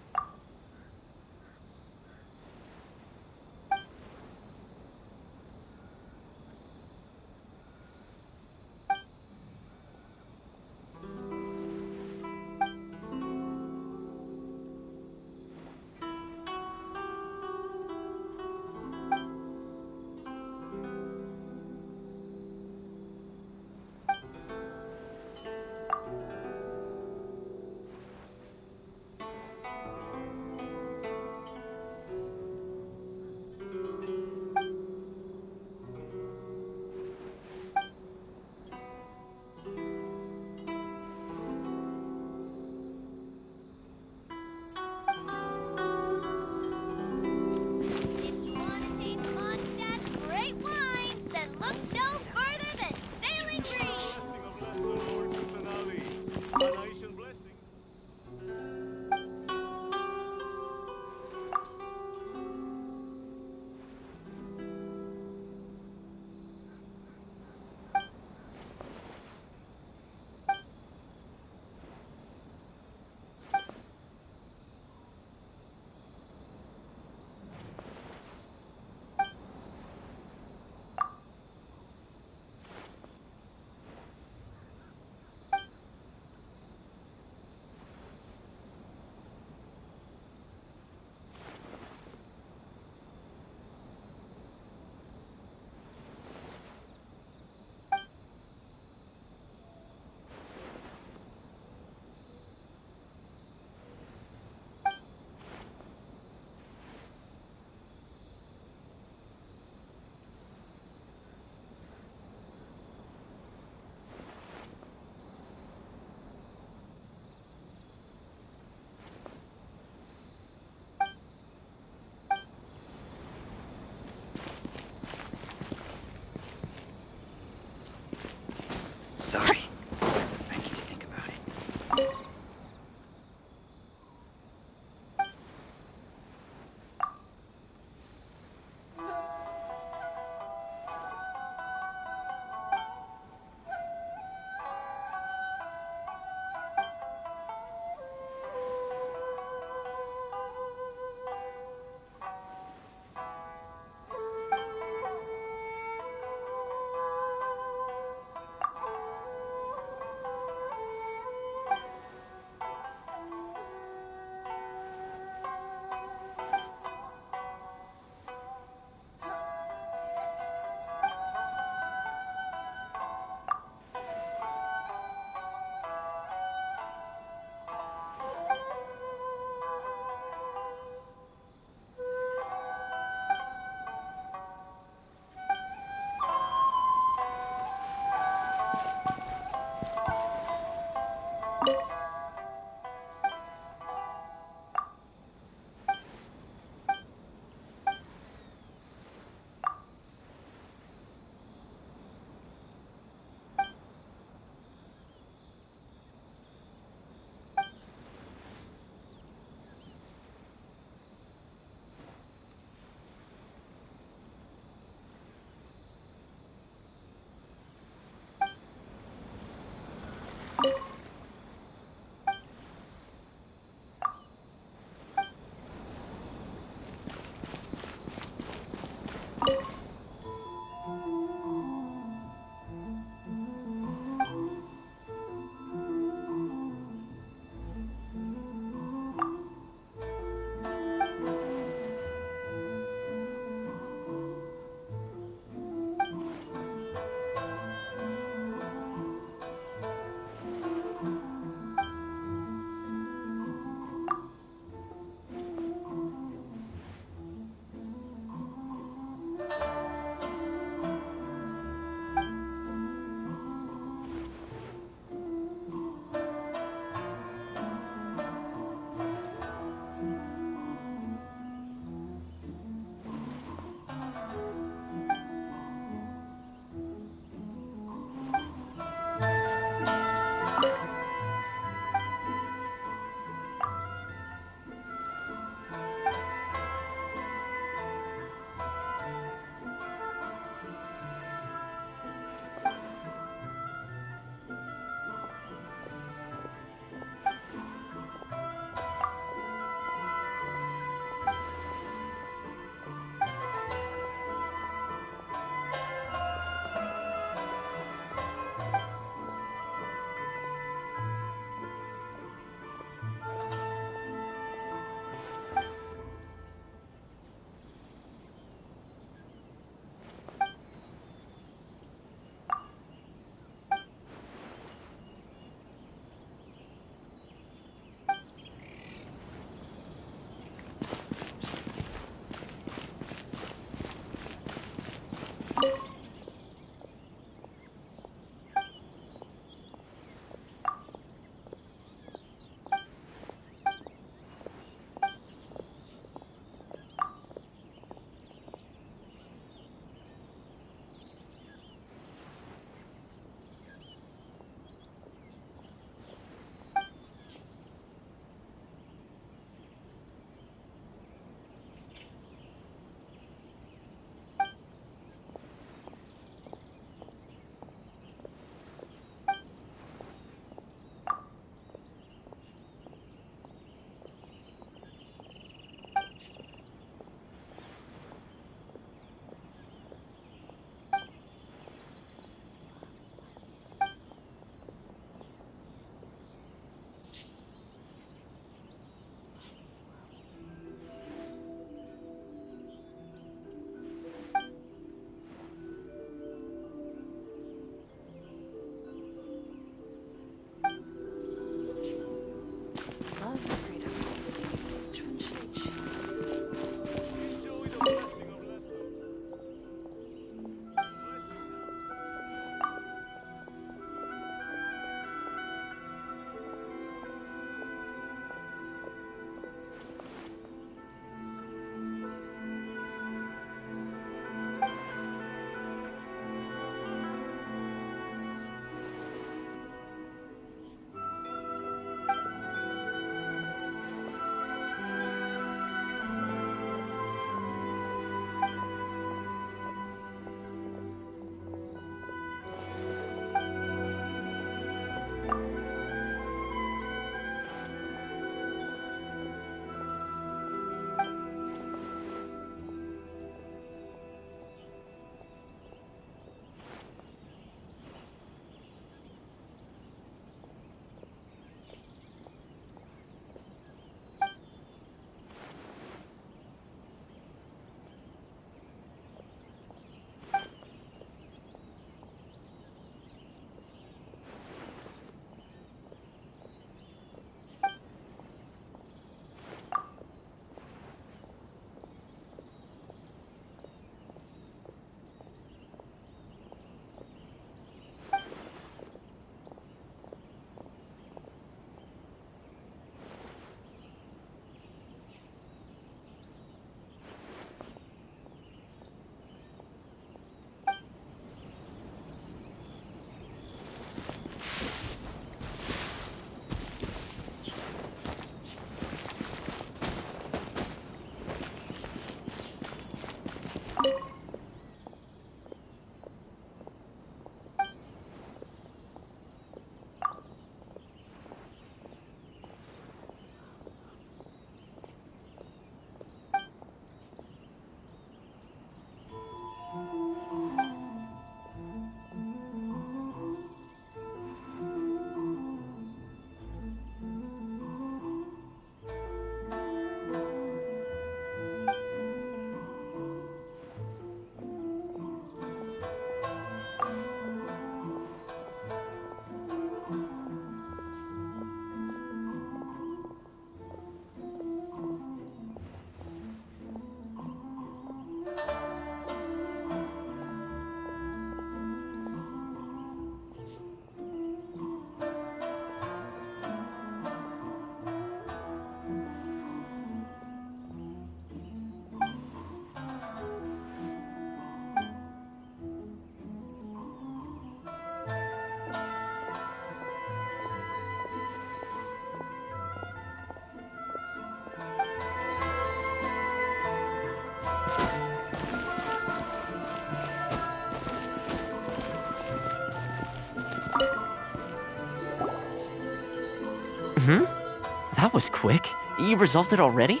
That was quick. You resolved it already?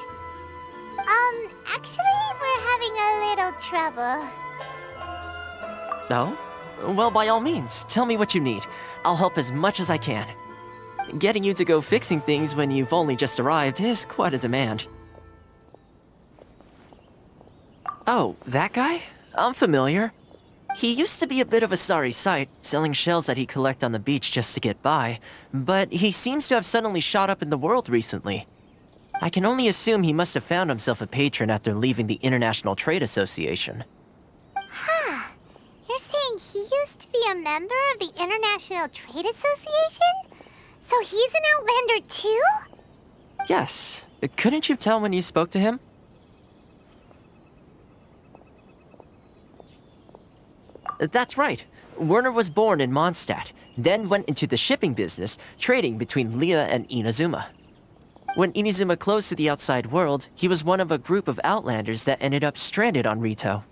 Actually, we're having a little trouble. No? Well, by all means, tell me what you need. I'll help as much as I can. Getting you to go fixing things when you've only just arrived is quite a demand. Oh, that guy? I'm familiar. He used to be a bit of a sorry sight, selling shells that he'd collect on the beach just to get by, but he seems to have suddenly shot up in the world recently. I can only assume he must have found himself a patron after leaving the International Trade Association. Huh. You're saying he used to be a member of the International Trade Association? So he's an Outlander too? Yes. Couldn't you tell when you spoke to him? That's right. Werner was born in Mondstadt, then went into the shipping business, trading between Leah and Inazuma. When Inazuma closed to the outside world, he was one of a group of Outlanders that ended up stranded on Rito.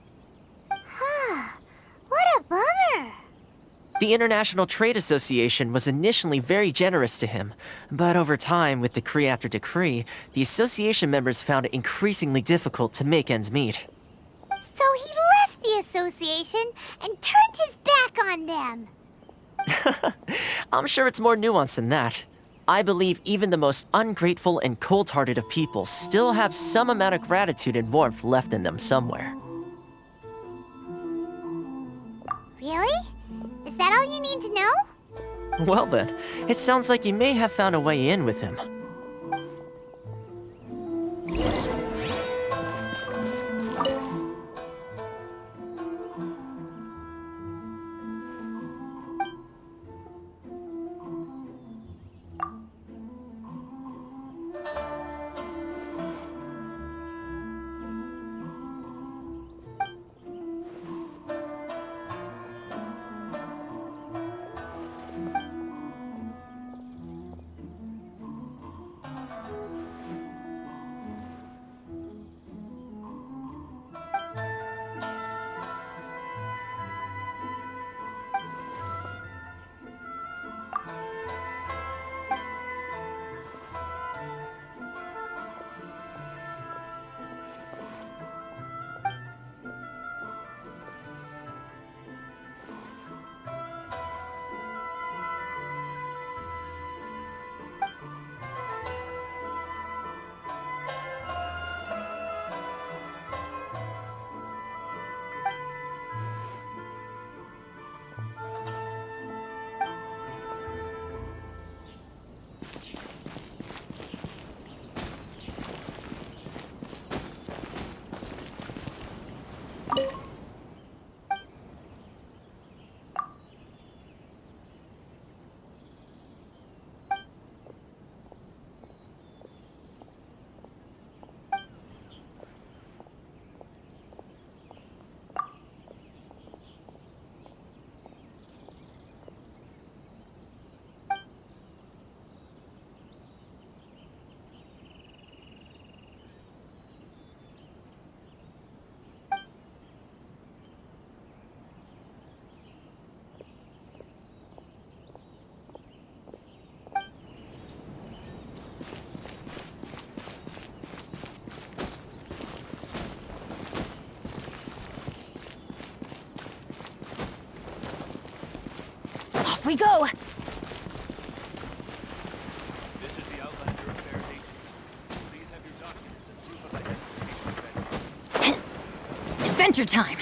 What a bummer! The International Trade Association was initially very generous to him, but over time, with decree after decree, the association members found it increasingly difficult to make ends meet. So he left the association and turned his back on them. I'm sure it's more nuanced than that. I believe even the most ungrateful and cold-hearted of people still have some amount of gratitude and warmth left in them somewhere. Really? Is that all you need to know? Well then, it sounds like you may have found a way in with him. Off we go! This is the Outlander Affairs Agency. Please have your documents and proof of identification ready. Adventure time!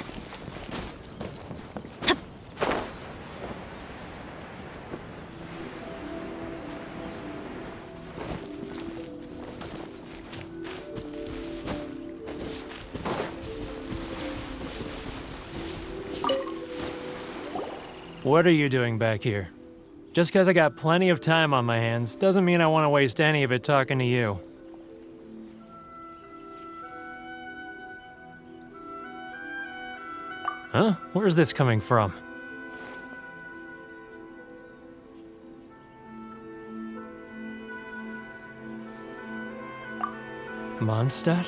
What are you doing back here? Just because I got plenty of time on my hands doesn't mean I want to waste any of it talking to you. Huh? Where's this coming from? Mondstadt?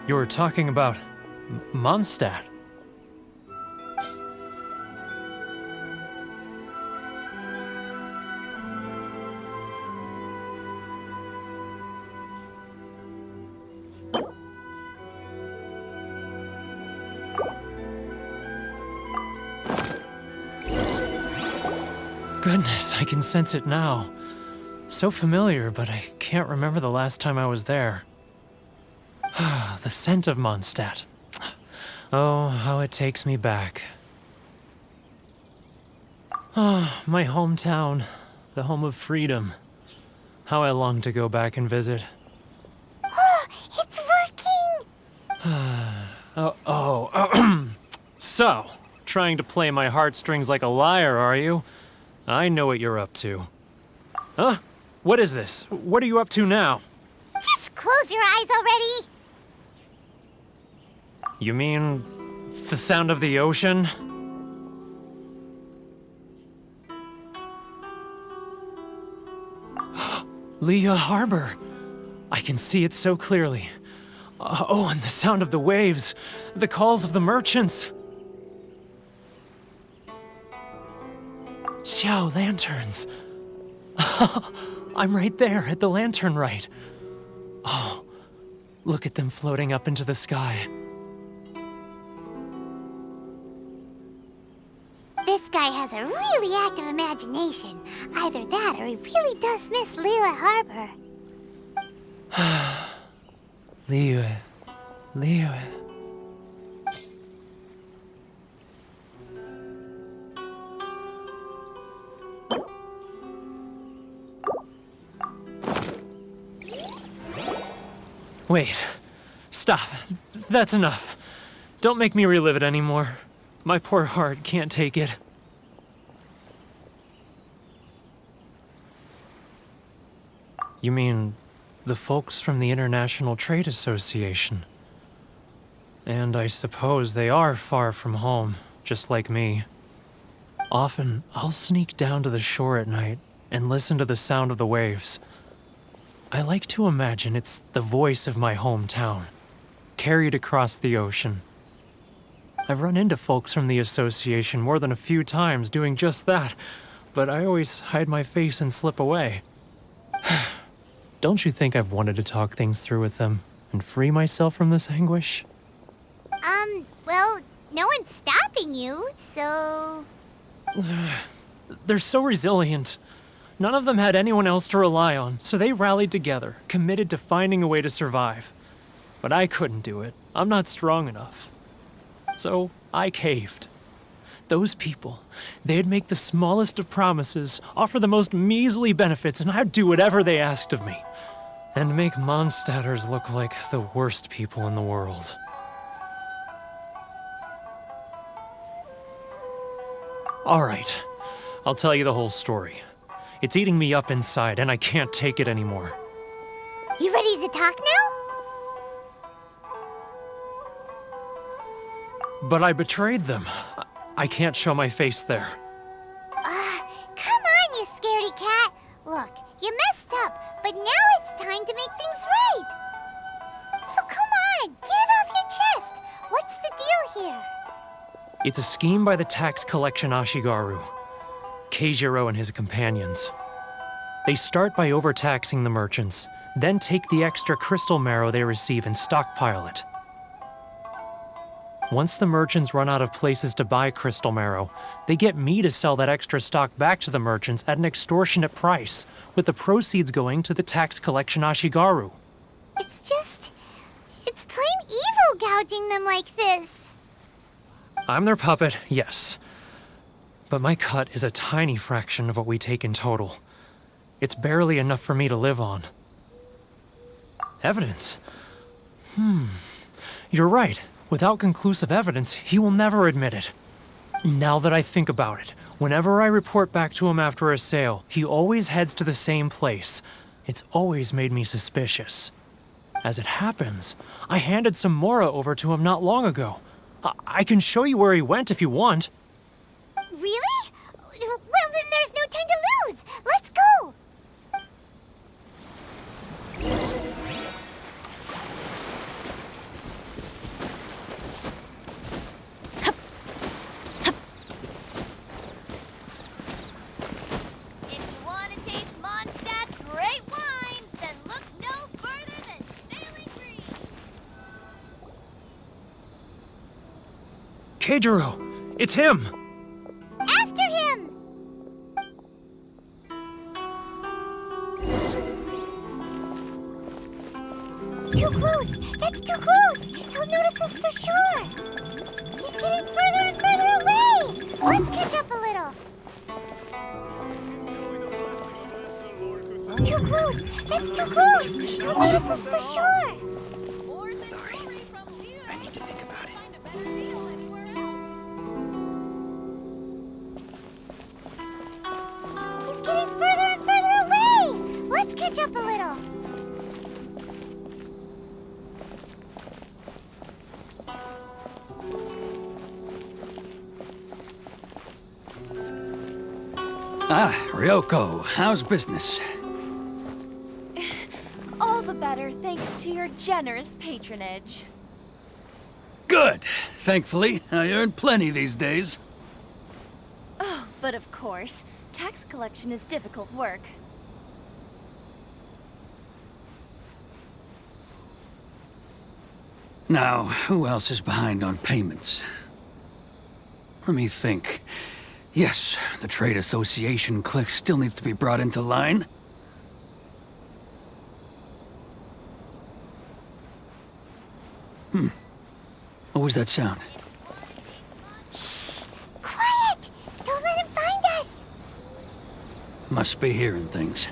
You were talking about Mondstadt. Goodness, I can sense it now. So familiar, but I can't remember the last time I was there. The scent of Mondstadt. Oh, how it takes me back. Ah, my hometown, the home of freedom. How I long to go back and visit. It's working! So, trying to play my heartstrings like a liar, are you? I know what you're up to. Huh? What is this? What are you up to now? Just close your eyes already! You mean the sound of the ocean? Leah Harbor. I can see it so clearly. Oh, and the sound of the waves, the calls of the merchants. Xiao lanterns. I'm right there at the lantern right. Oh, look at them floating up into the sky. This guy has a really active imagination. Either that or he really does miss Liyue Harbor. Liyue. Wait. Stop. That's enough. Don't make me relive it anymore. My poor heart can't take it. You mean the folks from the International Trade Association? And I suppose they are far from home, just like me. Often, I'll sneak down to the shore at night and listen to the sound of the waves. I like to imagine it's the voice of my hometown, carried across the ocean. I've run into folks from the association more than a few times doing just that, but I always hide my face and slip away. Don't you think I've wanted to talk things through with them and free myself from this anguish? Well, no one's stopping you, so... They're so resilient. None of them had anyone else to rely on, so they rallied together, committed to finding a way to survive. But I couldn't do it. I'm not strong enough. So I caved. Those people, they'd make the smallest of promises, offer the most measly benefits, and I'd do whatever they asked of me. And make Mondstadters look like the worst people in the world. All right, I'll tell you the whole story. It's eating me up inside, and I can't take it anymore. You ready to talk now? But I betrayed them. I can't show my face there. Come on, you scaredy cat. Look, you messed up, but now it's time to make things right. So come on, get it off your chest. What's the deal here? It's a scheme by the tax collection Ashigaru, Keijiro and his companions. They start by overtaxing the merchants, then take the extra crystal marrow they receive and stockpile it. Once the merchants run out of places to buy crystal marrow, they get me to sell that extra stock back to the merchants at an extortionate price, with the proceeds going to the tax collection Ashigaru. It's plain evil gouging them like this. I'm their puppet, yes. But my cut is a tiny fraction of what we take in total. It's barely enough for me to live on. Evidence? You're right. Without conclusive evidence, he will never admit it. Now that I think about it, whenever I report back to him after a sale, he always heads to the same place. It's always made me suspicious. As it happens, I handed some Mora over to him not long ago. I can show you where he went if you want. Really? Well, then there's no time to lose. Let's go. If you want to taste Mondstadt's great wines, then look no further than Sailing Green. Keijiro! It's him! After him! Too close! That's too close! He'll notice us for sure! He's getting further and further away! Let's catch up a little! Too close! That's too close! He'll notice us for sure! Sorry. I need to think about it. He's getting further and further away! Let's catch up a little! Ah, Ryoko, how's business? All the better thanks to your generous patronage. Good. Thankfully, I earn plenty these days. Oh, but of course, tax collection is difficult work. Now, who else is behind on payments? Let me think. Yes, the trade association clique still needs to be brought into line. What was that sound? Shh! Quiet! Don't let him find us! Must be hearing things.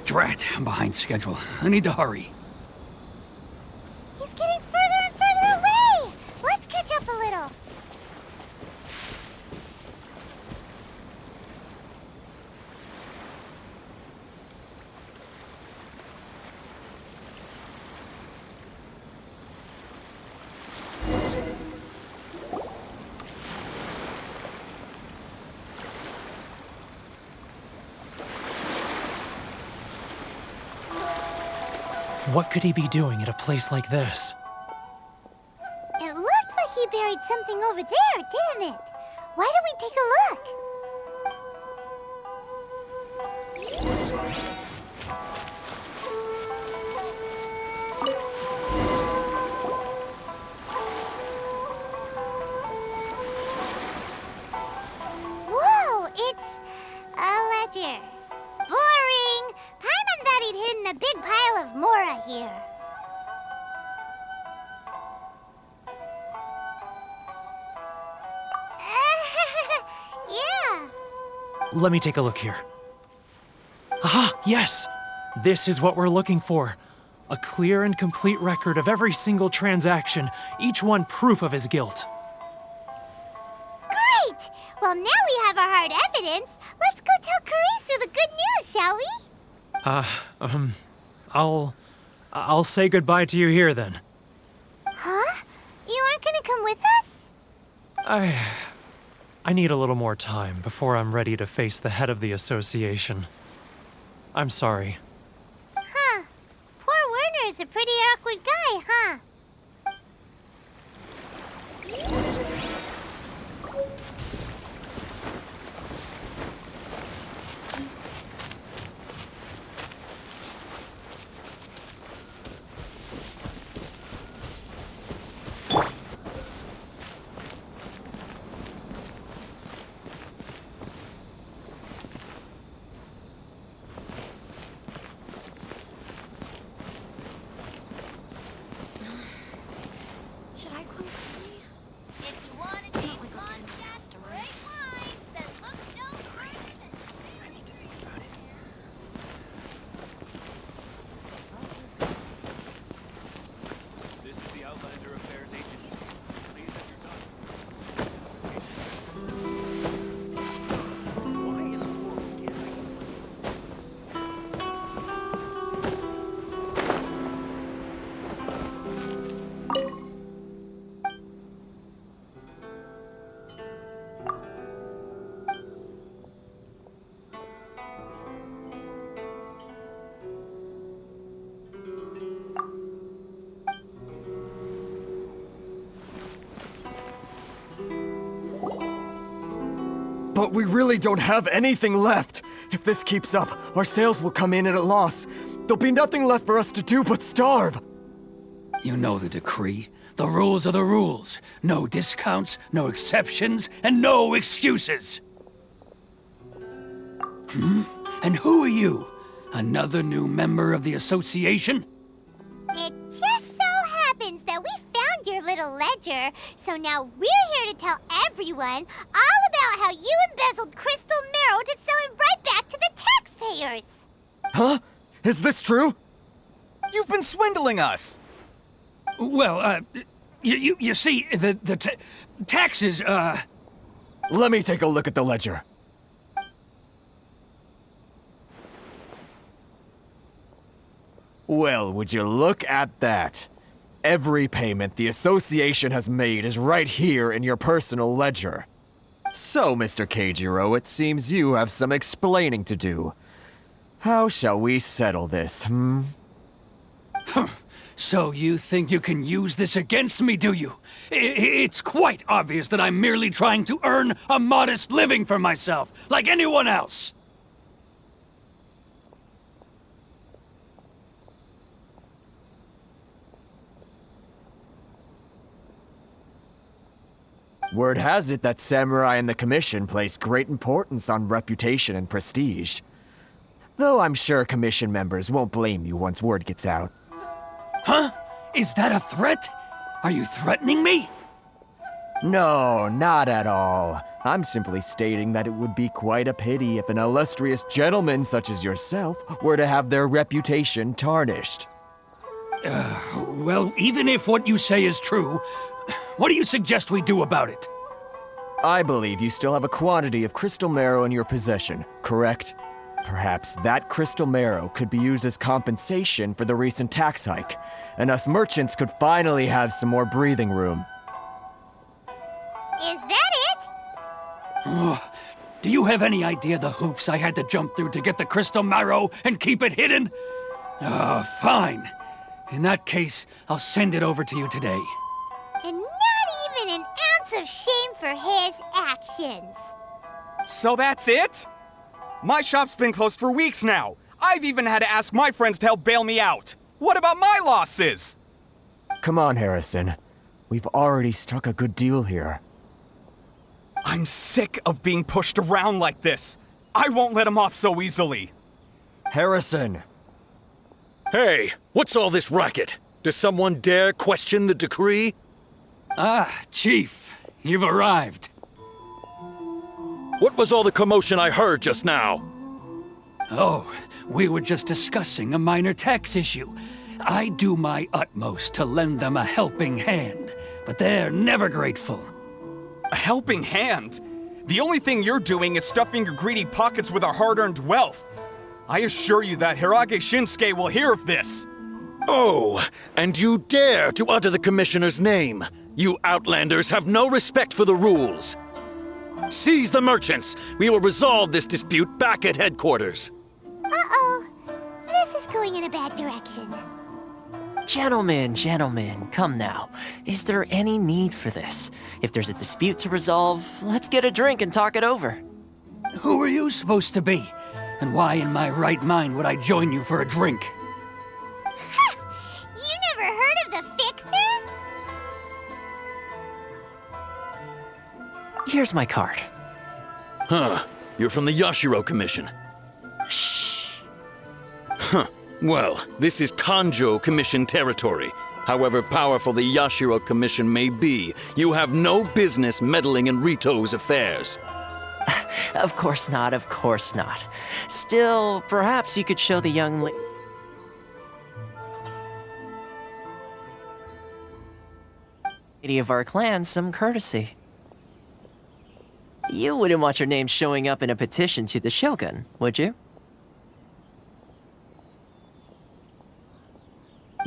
Drat, I'm behind schedule. I need to hurry. He's getting further and further away! Let's catch up a little! What could he be doing at a place like this? It looked like he buried something over there, didn't it? Why don't we take a look? Whoa, it's a ledger. Boring! Paimon thought he'd hidden a big pile of Mora here. Yeah. Let me take a look here. Ah, yes! This is what we're looking for. A clear and complete record of every single transaction, each one proof of his guilt. Great! Well, now we have our hard evidence. Let's go tell Karisu the good news, shall we? I'll say goodbye to you here then. Huh? You aren't gonna come with us? I need a little more time before I'm ready to face the head of the association. I'm sorry. Huh. Poor Werner's a pretty awkward guy, huh? Should I close early? If you want to take Mondstadt great wines, then look no further than I need to think about it. This is the Outlander Affairs Agency. Please have your Why in the world can't I? But we really don't have anything left. If this keeps up, our sales will come in at a loss. There'll be nothing left for us to do but starve. You know the decree. The rules are the rules. No discounts, no exceptions, and no excuses. And who are you? Another new member of the association? It's ledger, so now we're here to tell everyone all about how you embezzled crystal marrow to sell it right back to the taxpayers. Huh? Is this true? You've been swindling us! Well, you see, the taxes, Let me take a look at the ledger. Well, would you look at that? Every payment the association has made is right here in your personal ledger. So, Mr. Keijiro, it seems you have some explaining to do. How shall we settle this, hmm? So you think you can use this against me, do you? It's quite obvious that I'm merely trying to earn a modest living for myself, like anyone else. Word has it that samurai and the commission place great importance on reputation and prestige. Though I'm sure commission members won't blame you once word gets out. Huh? Is that a threat? Are you threatening me? No, not at all. I'm simply stating that it would be quite a pity if an illustrious gentleman such as yourself were to have their reputation tarnished. Well, even if what you say is true, what do you suggest we do about it? I believe you still have a quantity of crystal marrow in your possession, correct? Perhaps that crystal marrow could be used as compensation for the recent tax hike, and us merchants could finally have some more breathing room. Is that it? Do you have any idea the hoops I had to jump through to get the crystal marrow and keep it hidden? Fine. In that case, I'll send it over to you today. And not even an ounce of shame for his actions. So that's it? My shop's been closed for weeks now. I've even had to ask my friends to help bail me out. What about my losses? Come on, Harrison. We've already struck a good deal here. I'm sick of being pushed around like this. I won't let him off so easily. Harrison! Hey, what's all this racket? Does someone dare question the decree? Ah, Chief, you've arrived. What was all the commotion I heard just now? Oh, we were just discussing a minor tax issue. I do my utmost to lend them a helping hand, but they're never grateful. A helping hand? The only thing you're doing is stuffing your greedy pockets with our hard-earned wealth. I assure you that Hirage Shinsuke will hear of this. Oh, and you dare to utter the Commissioner's name. You Outlanders have no respect for the rules. Seize the merchants. We will resolve this dispute back at headquarters. Uh-oh. This is going in a bad direction. Gentlemen, come now. Is there any need for this? If there's a dispute to resolve, let's get a drink and talk it over. Who are you supposed to be? And why in my right mind would I join you for a drink? You never heard of the Fixer? Here's my card. Huh. You're from the Yashiro Commission. Shh. Huh. Well, this is Kanjo Commission territory. However powerful the Yashiro Commission may be, you have no business meddling in Rito's affairs. Of course not, of course not. Still, perhaps you could show the young lady of our clan some courtesy. You wouldn't want your name showing up in a petition to the Shogun, would you?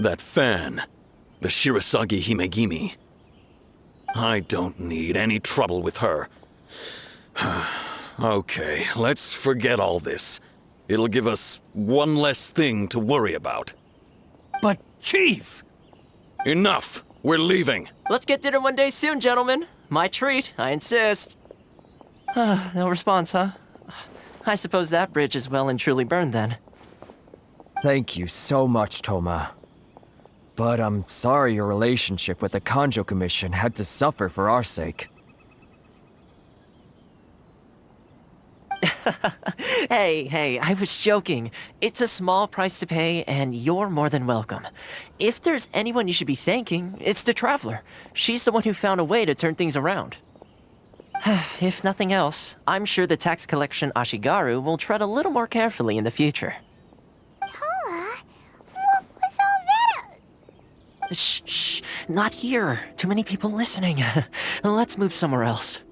That fan, the Shirasagi Himegimi. I don't need any trouble with her. Okay, let's forget all this. It'll give us one less thing to worry about. But, Chief! Enough! We're leaving! Let's get dinner one day soon, gentlemen. My treat, I insist. No response, huh? I suppose that bridge is well and truly burned then. Thank you so much, Toma. But I'm sorry your relationship with the Kanjo Commission had to suffer for our sake. Hey, I was joking. It's a small price to pay, and you're more than welcome. If there's anyone you should be thanking, it's the Traveler. She's the one who found a way to turn things around. If nothing else, I'm sure the tax collection Ashigaru will tread a little more carefully in the future. Toma, what was all that? Shh, not here. Too many people listening. Let's move somewhere else.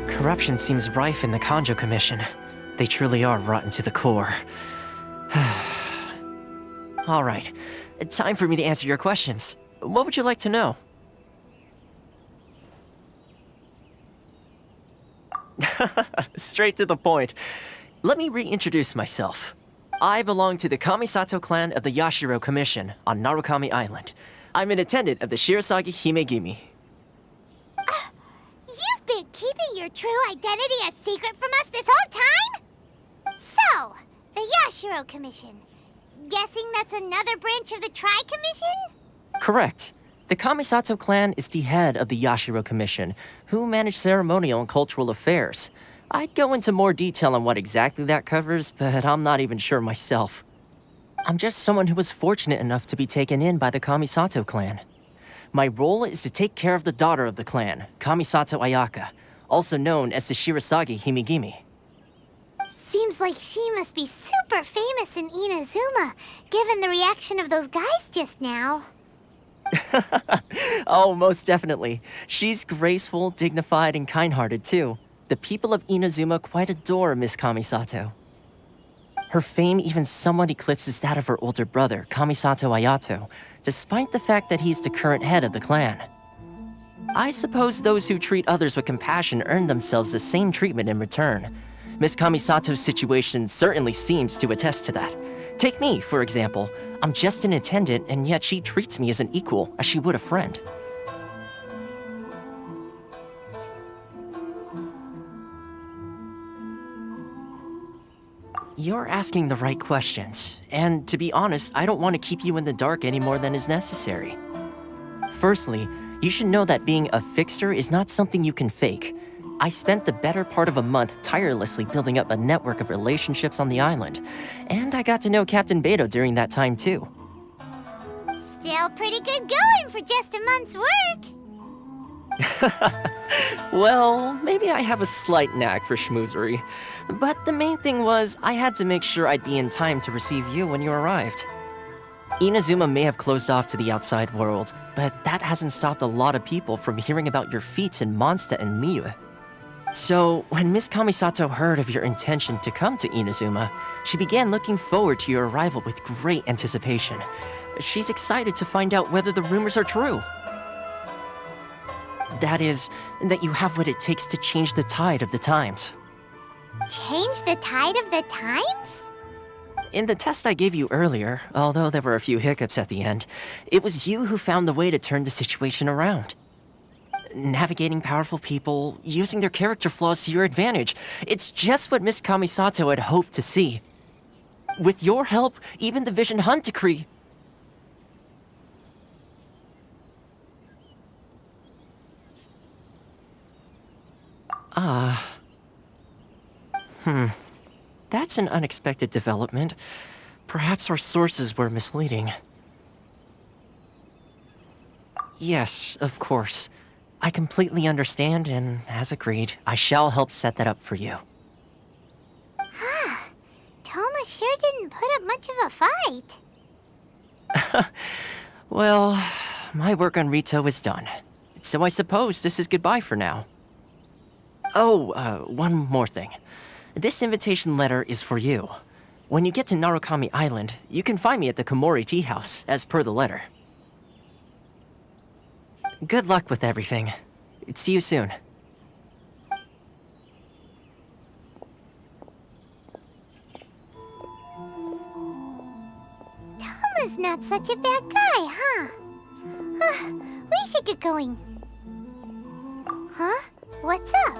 Corruption seems rife in the Kanjo Commission. They truly are rotten to the core. All right, time for me to answer your questions. What would you like to know? Straight to the point. Let me reintroduce myself. I belong to the Kamisato clan of the Yashiro Commission on Narukami Island. I'm an attendant of the Shirasagi Himegimi. You've been keeping your true identity a secret from us this whole time? So, the Yashiro Commission. Guessing that's another branch of the Tri-Commission? Correct. The Kamisato clan is the head of the Yashiro Commission, who manage ceremonial and cultural affairs. I'd go into more detail on what exactly that covers, but I'm not even sure myself. I'm just someone who was fortunate enough to be taken in by the Kamisato clan. My role is to take care of the daughter of the clan, Kamisato Ayaka, also known as the Shirasagi Himegimi. Seems like she must be super famous in Inazuma, given the reaction of those guys just now. Oh, most definitely. She's graceful, dignified, and kind-hearted too. The people of Inazuma quite adore Miss Kamisato. Her fame even somewhat eclipses that of her older brother, Kamisato Ayato, despite the fact that he's the current head of the clan. I suppose those who treat others with compassion earn themselves the same treatment in return. Miss Kamisato's situation certainly seems to attest to that. Take me, for example. I'm just an attendant, and yet she treats me as an equal, as she would a friend. You're asking the right questions, and to be honest, I don't want to keep you in the dark any more than is necessary. Firstly, you should know that being a fixer is not something you can fake. I spent the better part of a month tirelessly building up a network of relationships on the island, and I got to know Captain Beto during that time too. Still pretty good going for just a month's work. Well, maybe I have a slight knack for schmoozery, but the main thing was I had to make sure I'd be in time to receive you when you arrived. Inazuma may have closed off to the outside world, but that hasn't stopped a lot of people from hearing about your feats in Mondstadt and Liyue. So, when Miss Kamisato heard of your intention to come to Inazuma, she began looking forward to your arrival with great anticipation. She's excited to find out whether the rumors are true. That is, that you have what it takes to change the tide of the times. Change the tide of the times? In the test I gave you earlier, although there were a few hiccups at the end, it was you who found the way to turn the situation around. Navigating powerful people, using their character flaws to your advantage. It's just what Miss Kamisato had hoped to see. With your help, even the Vision Hunt Decree... That's an unexpected development. Perhaps our sources were misleading. Yes, of course. I completely understand, and as agreed, I shall help set that up for you. Toma sure didn't put up much of a fight. Well, my work on Rito is done. So I suppose this is goodbye for now. Oh, one more thing. This invitation letter is for you. When you get to Narukami Island, you can find me at the Komori Tea House, as per the letter. Good luck with everything. See you soon. Toma's not such a bad guy, huh? We should get going. Huh? What's up?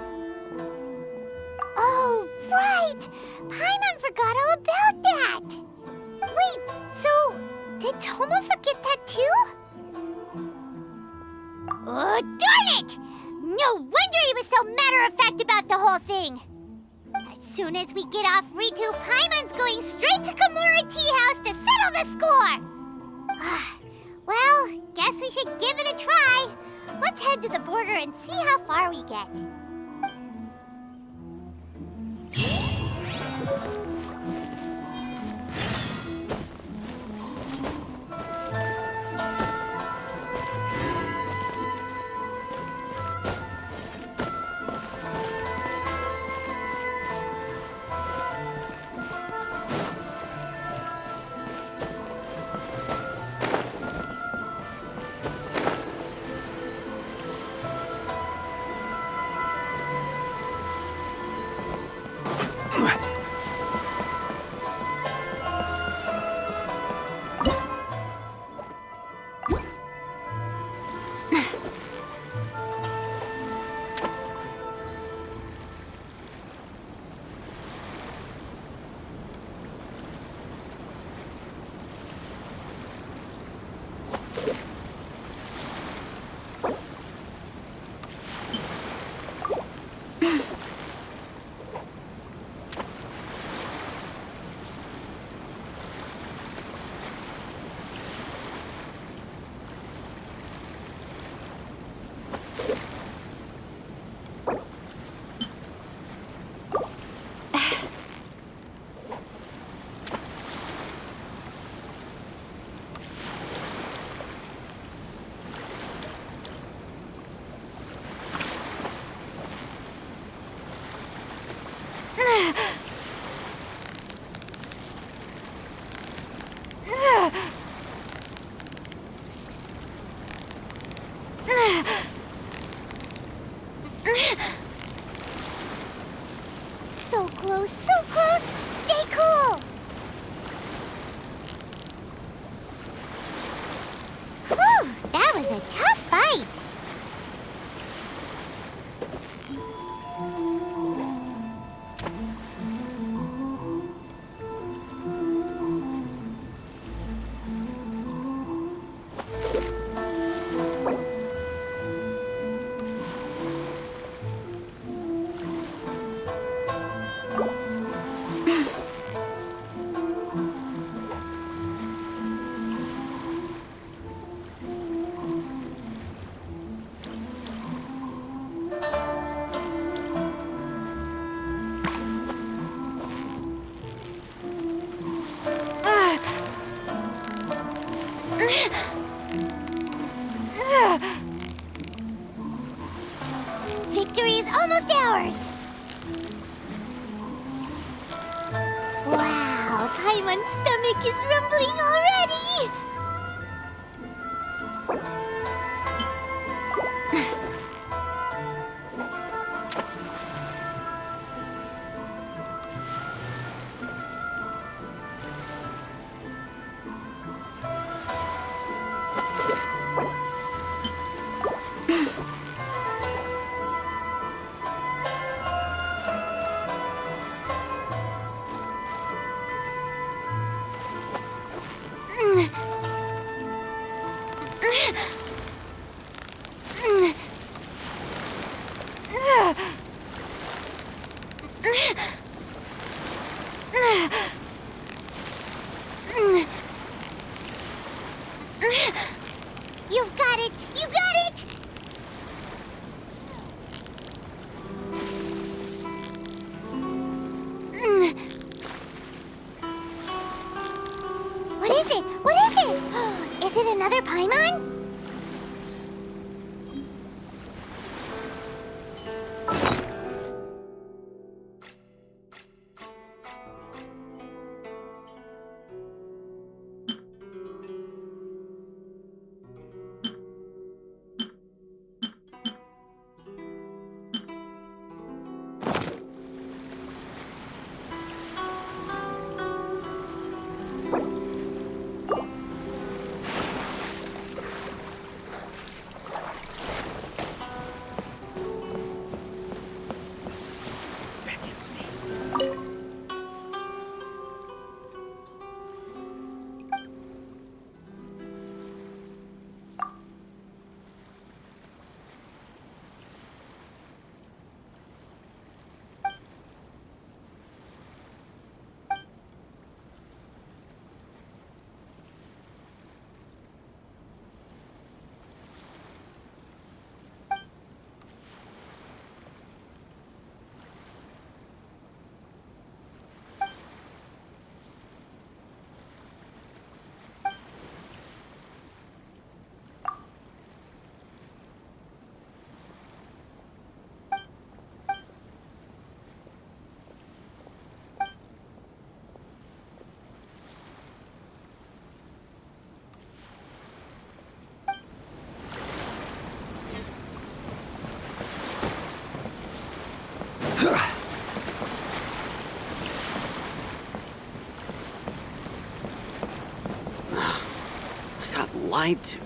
Oh, right! Paimon forgot all about that! Wait, so did Toma forget that too? Oh, darn it! No wonder he was so matter-of-fact about the whole thing! As soon as we get off Ritu, Paimon's going straight to Komori Tea House to settle the score! Well, guess we should give it a try. Let's head to the border and see how far we get. So close, so close! Stay cool! Whew, that was a tough fight! Victory is almost ours! Wow, Paimon's stomach is rumbling already! You've got it! You got it! What is it? What is it? Is it another Paimon? lied to.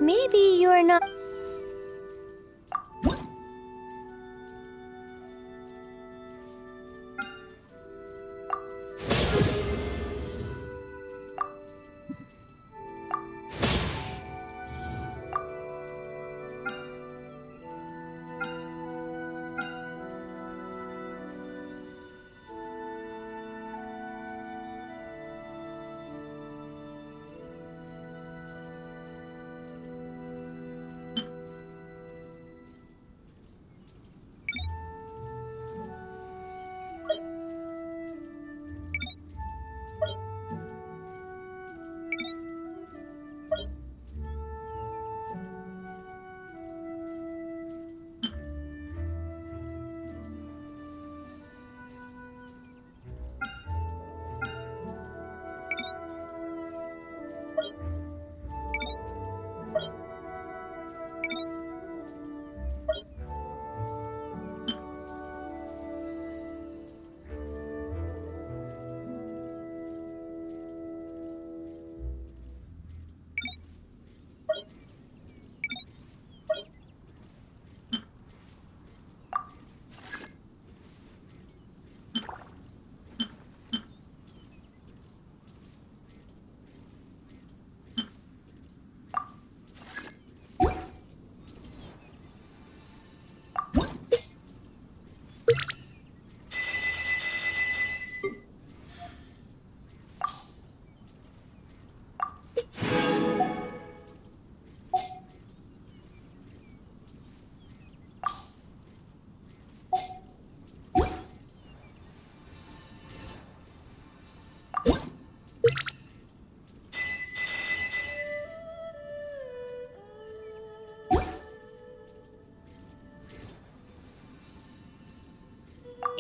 Maybe you're not.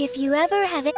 If you ever have it.